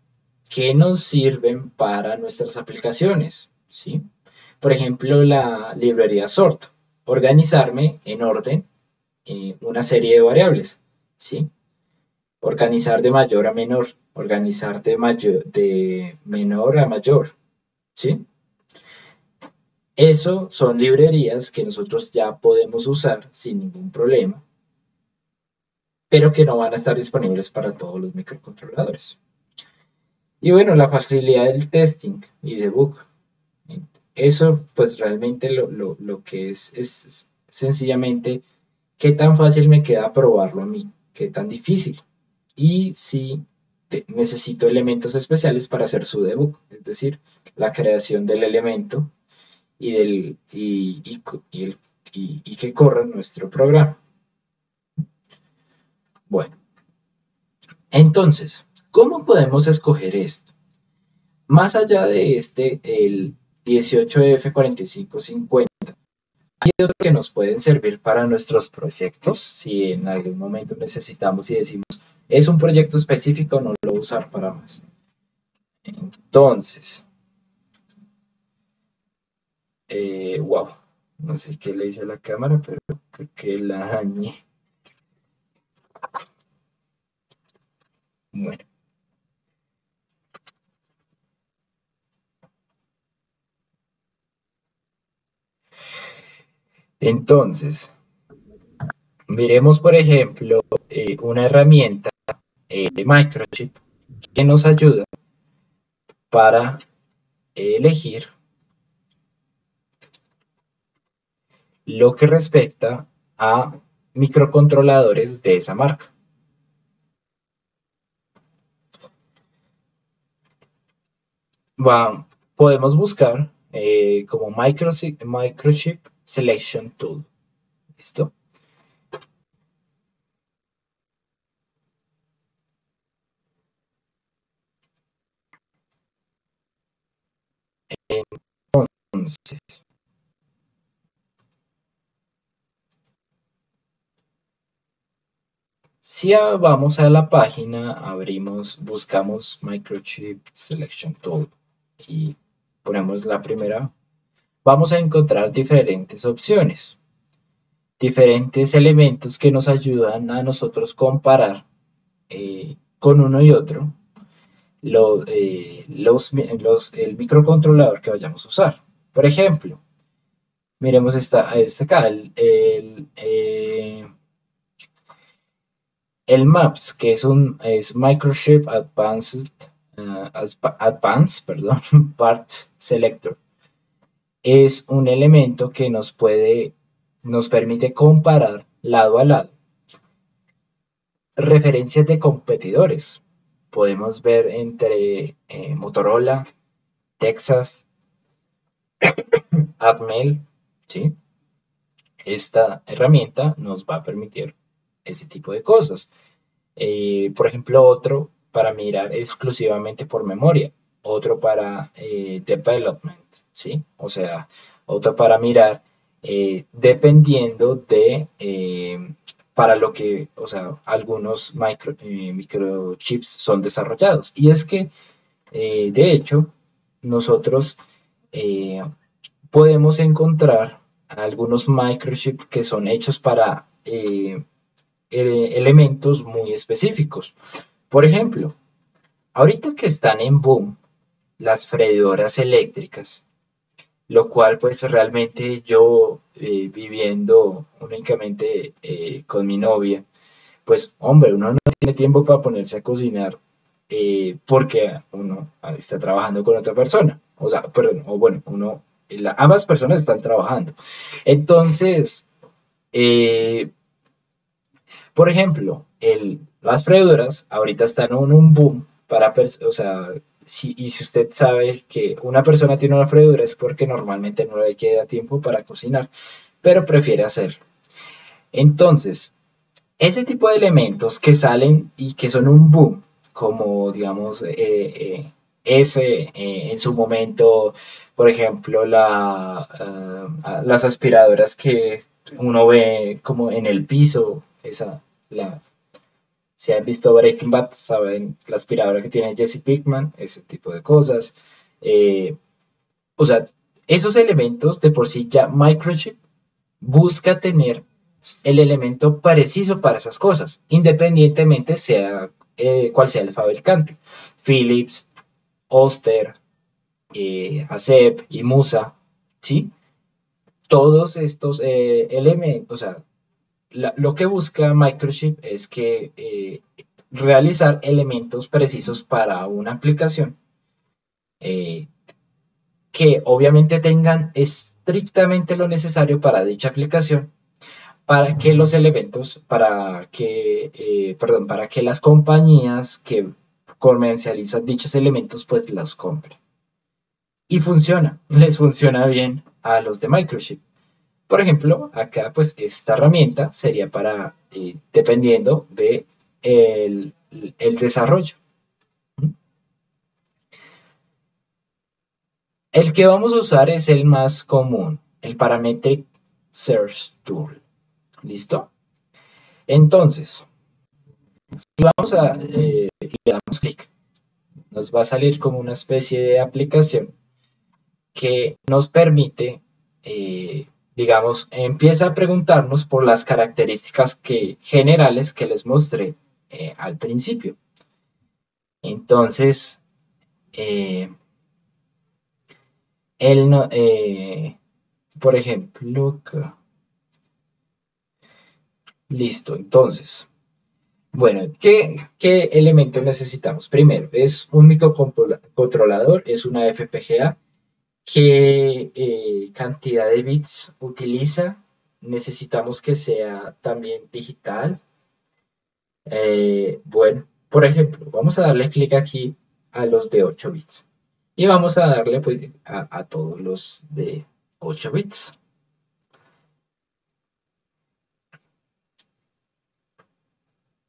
que nos sirven para nuestras aplicaciones, ¿sí? Por ejemplo, la librería sort, organizarme en orden una serie de variables, ¿sí? Organizar de mayor a menor, organizar de menor a mayor, ¿sí? Eso son librerías que nosotros ya podemos usar sin ningún problema, pero que no van a estar disponibles para todos los microcontroladores. Y bueno, la facilidad del testing y debug. Eso pues realmente lo que es sencillamente qué tan fácil me queda probarlo a mí, qué tan difícil. Y si necesito elementos especiales para hacer su debug, es decir, la creación del elemento y que corra nuestro programa. Bueno, entonces, ¿cómo podemos escoger esto? Más allá de el 18F4550, hay otros que nos pueden servir para nuestros proyectos. Si en algún momento necesitamos y decimos, es un proyecto específico, no lo voy a usar para más. Entonces, wow, no sé qué le hice a la cámara, pero creo que la dañé. Bueno. Entonces, miremos por ejemplo una herramienta de microchip que nos ayuda para elegir lo que respecta a microcontroladores de esa marca. Podemos buscar como Microchip Selection Tool. ¿Listo? Entonces, si vamos a la página, buscamos Microchip Selection Tool y ponemos la primera, vamos a encontrar diferentes opciones, diferentes elementos que nos ayudan a nosotros comparar con uno y otro el microcontrolador que vayamos a usar. Por ejemplo, miremos acá, el MAPS, que es Microchip Advanced Part Selector. Es un elemento que nos permite comparar lado a lado referencias de competidores. Podemos ver entre Motorola, Texas, Atmel, ¿sí? Esta herramienta nos va a permitir ese tipo de cosas. Por ejemplo, otro para mirar exclusivamente por memoria, otro para development, ¿sí? O sea, otro para mirar dependiendo de para lo que, o sea, algunos microchips son desarrollados. Y es que, de hecho, nosotros podemos encontrar algunos microchips que son hechos para elementos muy específicos. Por ejemplo, ahorita que están en boom las freidoras eléctricas, lo cual pues realmente yo viviendo únicamente con mi novia, pues hombre, uno no tiene tiempo para ponerse a cocinar porque uno está trabajando con otra persona, o sea, perdón, o bueno, ambas personas están trabajando. Entonces, por ejemplo, las freidoras ahorita están en un boom o sea, y si usted sabe que una persona tiene una freidora es porque normalmente no le queda tiempo para cocinar, pero prefiere hacerlo. Entonces, ese tipo de elementos que salen y que son un boom, como digamos en su momento, por ejemplo, las aspiradoras que uno ve como en el piso, si han visto Breaking Bad, saben la aspiradora que tiene Jesse Pinkman, ese tipo de cosas. O sea, esos elementos de por sí ya Microchip busca tener el elemento preciso para esas cosas, independientemente sea cuál sea el fabricante. Philips, Oster, ASEP y Musa, ¿sí? Todos estos elementos, o sea, lo que busca Microchip es que realizar elementos precisos para una aplicación que obviamente tengan estrictamente lo necesario para dicha aplicación para que los elementos, para que las compañías que comercializan dichos elementos pues los compren. Y les funciona bien a los de Microchip. Por ejemplo, acá pues esta herramienta sería para, dependiendo de el desarrollo. El que vamos a usar es el más común, el Parametric Search Tool. ¿Listo? Entonces, si vamos le damos clic, nos va a salir como una especie de aplicación que nos permite, digamos, empieza a preguntarnos por las características generales que les mostré al principio. Entonces, por ejemplo, listo, entonces, bueno, ¿qué elementos necesitamos? Primero, es un microcontrolador, es una FPGA. ¿Qué cantidad de bits utiliza? Necesitamos que sea también digital. Bueno, por ejemplo, vamos a darle clic aquí a los de 8 bits. Y vamos a darle pues a todos los de 8 bits.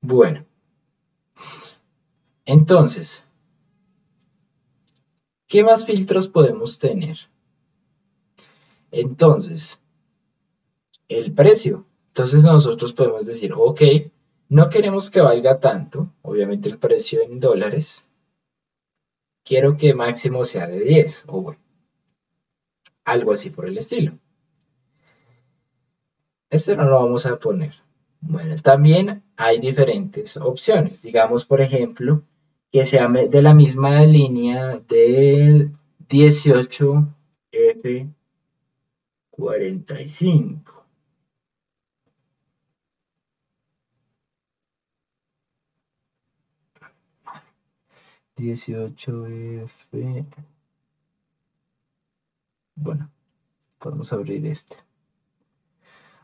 Bueno, entonces, ¿qué más filtros podemos tener? Entonces, el precio. Entonces nosotros podemos decir, ok, no queremos que valga tanto, obviamente el precio en dólares. Quiero que máximo sea de 10, o bueno, algo así por el estilo. Este no lo vamos a poner. Bueno, también hay diferentes opciones. Digamos, por ejemplo, que sea de la misma línea del 18F45. Bueno, podemos abrir este.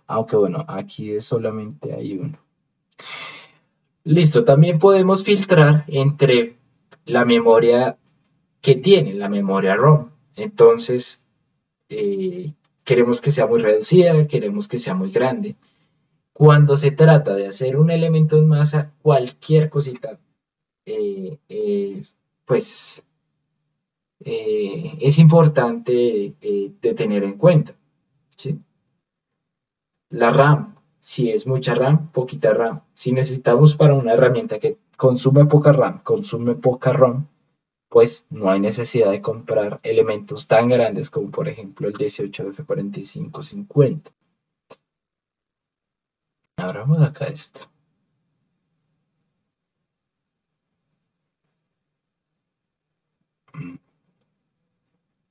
Aunque bueno, aquí solamente hay uno. Listo, también podemos filtrar entre la memoria que tiene, la memoria ROM. Entonces, queremos que sea muy reducida, queremos que sea muy grande. Cuando se trata de hacer un elemento en masa, cualquier cosita, pues es importante de tener en cuenta, ¿sí? La RAM, si es mucha RAM, poquita RAM. Si necesitamos para una herramienta que consume poca RAM, consume poca ROM, pues no hay necesidad de comprar elementos tan grandes como por ejemplo el 18F4550. Abramos acá esto.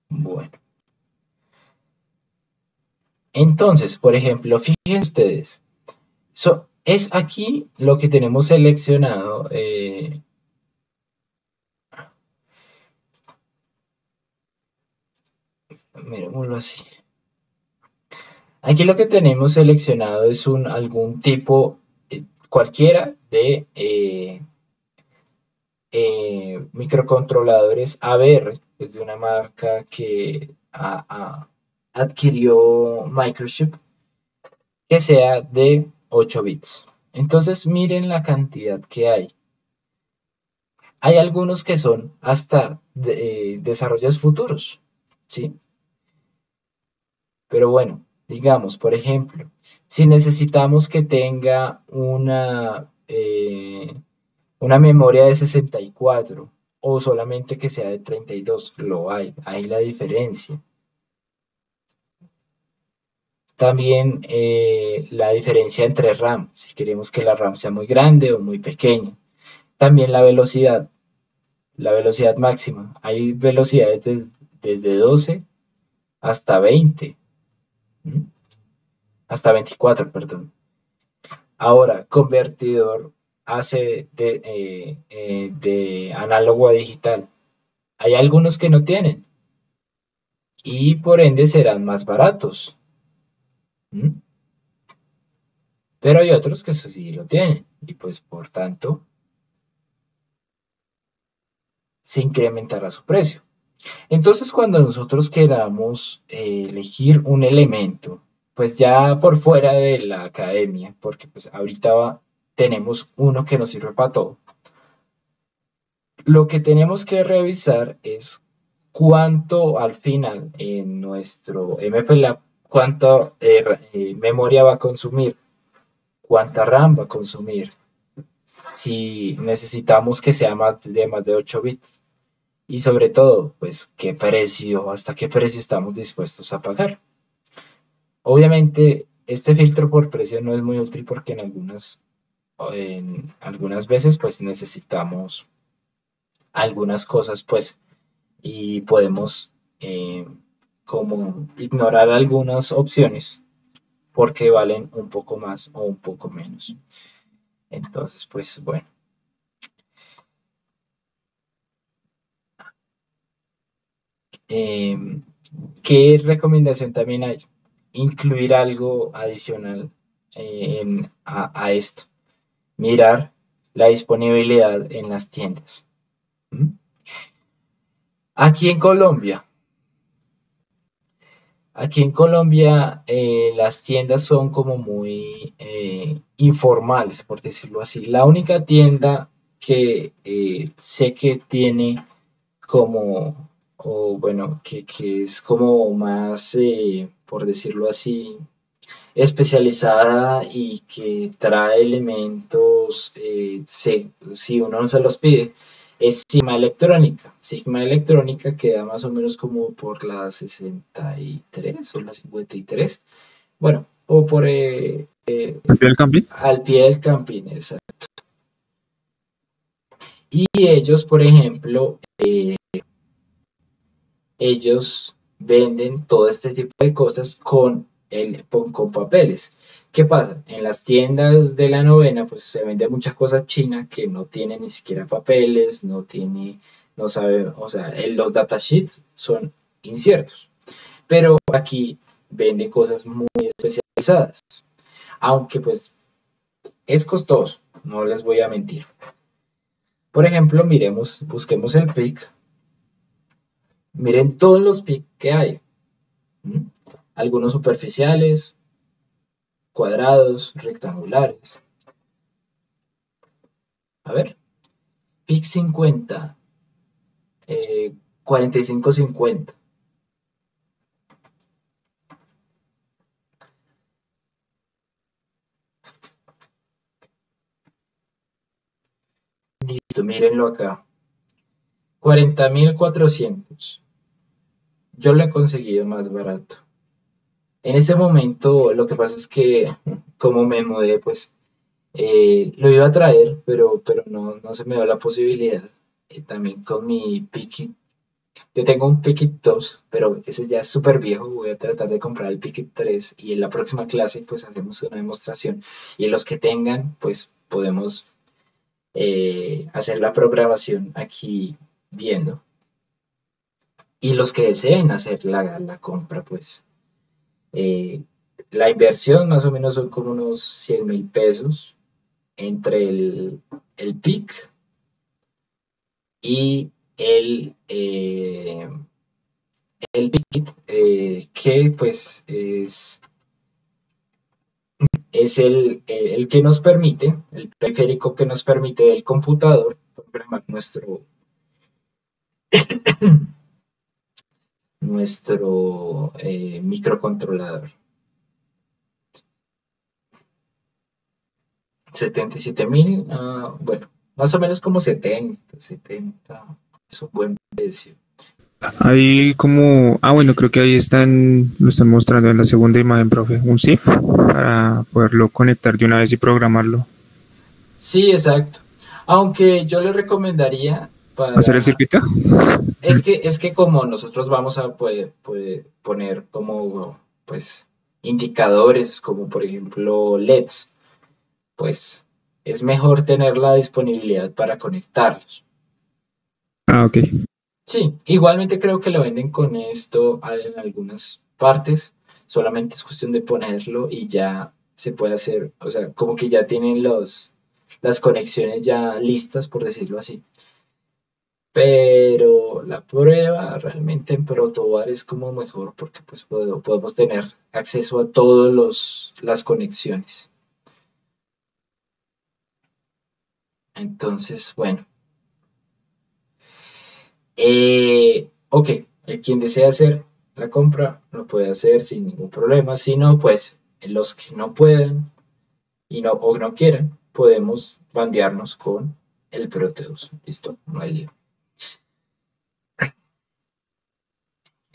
Bueno. Entonces, por ejemplo, fíjense ustedes. Es aquí lo que tenemos seleccionado. Miremoslo así. Aquí lo que tenemos seleccionado es algún tipo cualquiera de microcontroladores ABR, es de una marca que adquirió Microchip, que sea de 8 bits. Entonces miren la cantidad que hay. Hay algunos que son hasta desarrollos futuros, ¿sí? Pero bueno, digamos, por ejemplo, si necesitamos que tenga una memoria de 64 o solamente que sea de 32, lo hay la diferencia. También la diferencia entre RAM, si queremos que la RAM sea muy grande o muy pequeña. También la velocidad máxima. Hay velocidades desde 12 hasta 20, hasta 24, perdón. Ahora, convertidor AC de análogo a digital. Hay algunos que no tienen y por ende serán más baratos. Pero hay otros que sí lo tienen y pues por tanto se incrementará su precio. Entonces cuando nosotros queramos elegir un elemento, pues ya por fuera de la academia, porque pues ahorita tenemos uno que nos sirve para todo, lo que tenemos que revisar es cuánto al final en nuestro MPLAB, cuánta memoria va a consumir, cuánta RAM va a consumir, si necesitamos que sea más de 8 bits. Y sobre todo, pues, qué precio, hasta qué precio estamos dispuestos a pagar. Obviamente, este filtro por precio no es muy útil porque en algunas veces, pues, necesitamos algunas cosas, pues, y podemos como ignorar algunas opciones porque valen un poco más o un poco menos. Entonces, pues, bueno. ¿Qué recomendación también hay? Incluir algo adicional a esto. Mirar la disponibilidad en las tiendas. Aquí en Colombia, las tiendas son como muy informales, por decirlo así. La única tienda que sé que tiene como, o bueno, que es como más, por decirlo así, especializada y que trae elementos, si uno no se los pide, es Sigma Electrónica. Sigma Electrónica queda más o menos como por la 63 o la 53. Bueno, o por ¿Al pie del camping? al pie del camping, exacto. Y ellos, por ejemplo, ellos venden todo este tipo de cosas con papeles. ¿Qué pasa? En las tiendas de la novena, pues se vende muchas cosas chinas que no tienen ni siquiera papeles, no sabe, o sea, los datasheets son inciertos. Pero aquí vende cosas muy especializadas, aunque pues es costoso, no les voy a mentir. Por ejemplo, busquemos el PIC. Miren todos los PIC que hay. ¿Mm? Algunos superficiales, cuadrados, rectangulares. A ver, PIC 50, 4550. Listo, mírenlo acá. 40.400. Yo lo he conseguido más barato. En ese momento, lo que pasa es que como me mudé, pues lo iba a traer, pero no se me dio la posibilidad. También con mi Pickit. Yo tengo un Pickit 2, pero ese ya es súper viejo. Voy a tratar de comprar el Pickit 3 y en la próxima clase pues hacemos una demostración. Y los que tengan, pues podemos hacer la programación aquí viendo. Y los que deseen hacer la compra, pues la inversión más o menos son como unos 100.000 pesos entre el PIC y el PIC, que pues es el que nos permite, el periférico que nos permite del computador programar nuestro microcontrolador. 77.000, bueno, más o menos como 70, es un buen precio. Ahí como, bueno, creo que ahí lo están mostrando en la segunda imagen, profe, un ZIP para poderlo conectar de una vez y programarlo. Sí, exacto. Aunque yo le recomendaría ¿Hacer el circuito? Es que como nosotros vamos a poner como pues indicadores, como por ejemplo LEDs, pues es mejor tener la disponibilidad para conectarlos. Ok. Sí, igualmente creo que lo venden con esto en algunas partes, solamente es cuestión de ponerlo y ya se puede hacer, o sea, como que ya tienen las conexiones ya listas, por decirlo así. Pero la prueba realmente en Protobar es como mejor porque pues podemos tener acceso a todas las conexiones. Entonces, bueno. Ok, quien desea hacer la compra lo puede hacer sin ningún problema. Si no, pues los que no puedan o no quieran, podemos bandearnos con el Proteus. ¿Listo? No hay lío.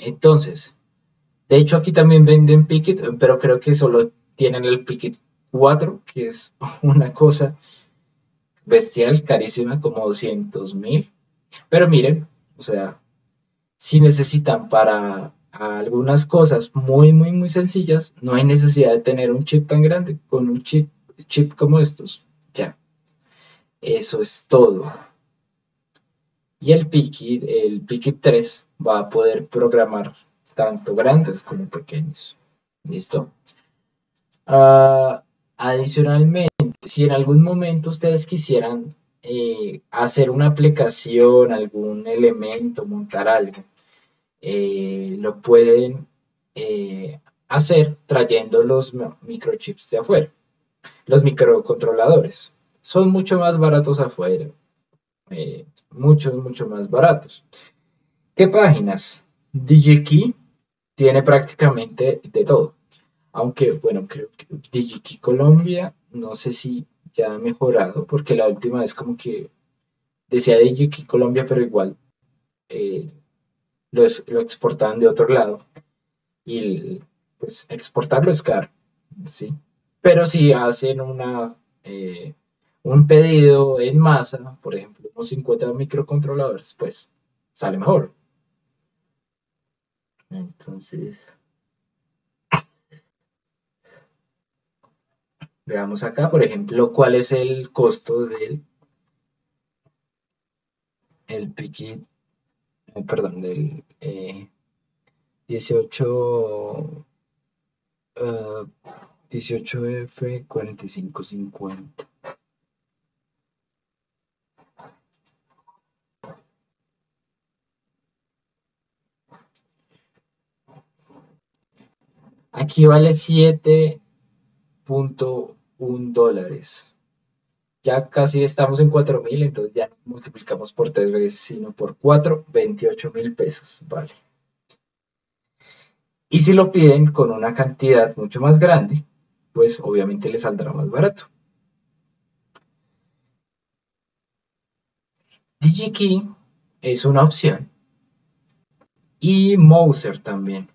Entonces, de hecho aquí también venden Pickit, pero creo que solo tienen el Pickit 4, que es una cosa bestial, carísima, como 200.000. Pero miren, o sea, si necesitan para algunas cosas muy, muy, muy sencillas, no hay necesidad de tener un chip tan grande, con un chip como estos. Ya, eso es todo. Y el Pickit 3 va a poder programar tanto grandes como pequeños. ¿Listo? Adicionalmente, si en algún momento ustedes quisieran hacer una aplicación, algún elemento, montar algo, lo pueden hacer trayendo los microchips de afuera. Los microcontroladores son mucho más baratos afuera, mucho más baratos. ¿Qué páginas? DigiKey tiene prácticamente de todo. Aunque, bueno, creo que DigiKey Colombia, no sé si ya ha mejorado, porque la última vez como que decía DigiKey Colombia, pero igual lo exportaban de otro lado. Y pues exportarlo es caro, ¿sí? Pero si hacen un pedido en masa, por ejemplo, unos 50 microcontroladores, pues sale mejor. Entonces, veamos acá, por ejemplo, cuál es el costo del Pickit, perdón, del 18F4550. Aquí vale $7.1. Ya casi estamos en 4.000, entonces ya no multiplicamos por 3 veces, sino por 4, 28.000 pesos, vale. Y si lo piden con una cantidad mucho más grande, pues obviamente le saldrá más barato. DigiKey es una opción. Y Mouser también.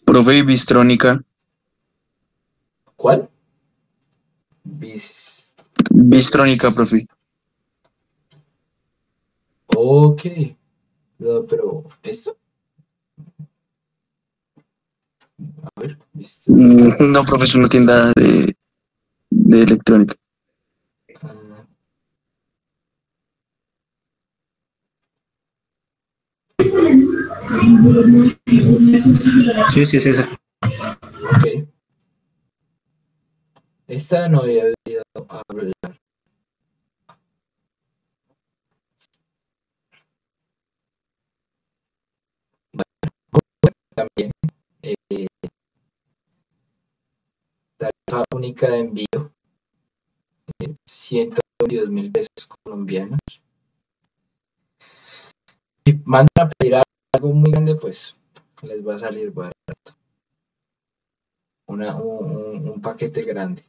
Profe, y Bistrónica. ¿Cuál? Bistrónica, profe. Ok. No, pero ¿esto? A ver, No, profe, es una tienda de electrónica. Sí, es esa. Ok. Esta no había oído hablar. También tarifa única de envío, 122.000 pesos colombianos. Si mandan a pedir algo muy grande, pues les va a salir barato. Un paquete grande.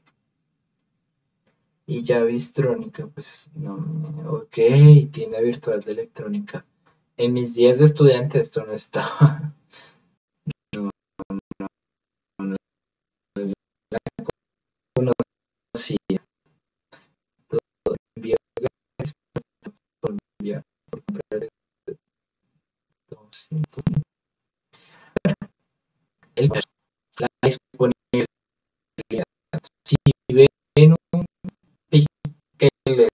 Y ya Bistrónica, pues no. Ok, tienda virtual de electrónica. En mis días de estudiante esto no estaba. No conocía. Todo envío gratis por enviar por comprar de 200. La disponibilidad. Si ven un pic que les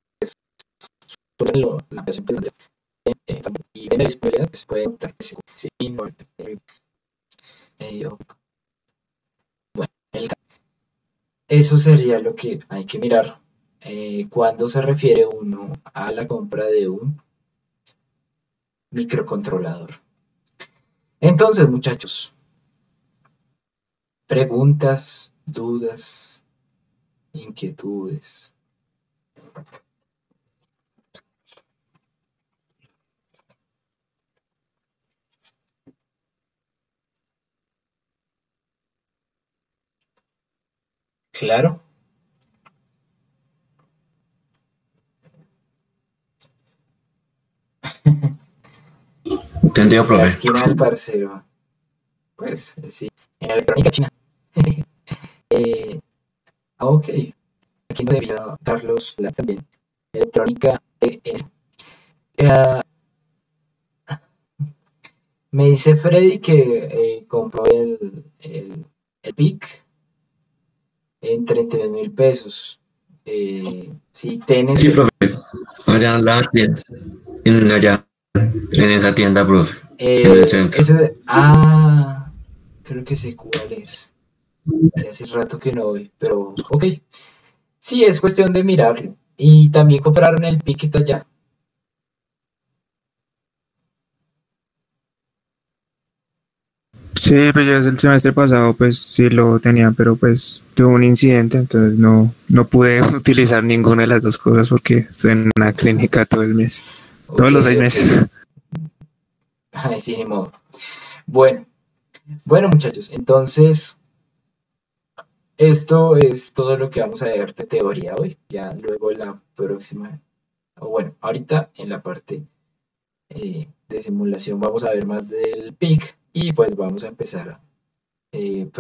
suena la presión y ven la disponibilidad, se puede notar que sí, no. Bueno, eso sería lo que hay que mirar cuando se refiere uno a la compra de un microcontrolador. Entonces, muchachos, preguntas, dudas, inquietudes. Claro. Entendido, La profe. esquina del parcero. Pues sí, en electrónica china. Ok. Aquí nos debería Carlos también. Electrónica ES. Me dice Freddy que compró el PIC en 32.000 pesos. Sí, tenés. Sí, profe. Allá en la tienda. Allá, en esa tienda, profe. En el centro. Creo que sé cuál es. Ya hace rato que no voy, pero ok. Sí, es cuestión de mirarlo. Y también compraron el Piquet allá. Sí, pues yo el semestre pasado pues sí lo tenía, pero pues tuve un incidente, entonces no pude utilizar ninguna de las dos cosas porque estuve en una clínica todo el mes, todos Ok, los seis ok. meses. Ay, sí, ni modo. Bueno, bueno, muchachos, entonces esto es todo lo que vamos a ver de teoría hoy. Ya luego la próxima, o bueno, ahorita en la parte de simulación vamos a ver más del PIC y pues vamos a empezar eh,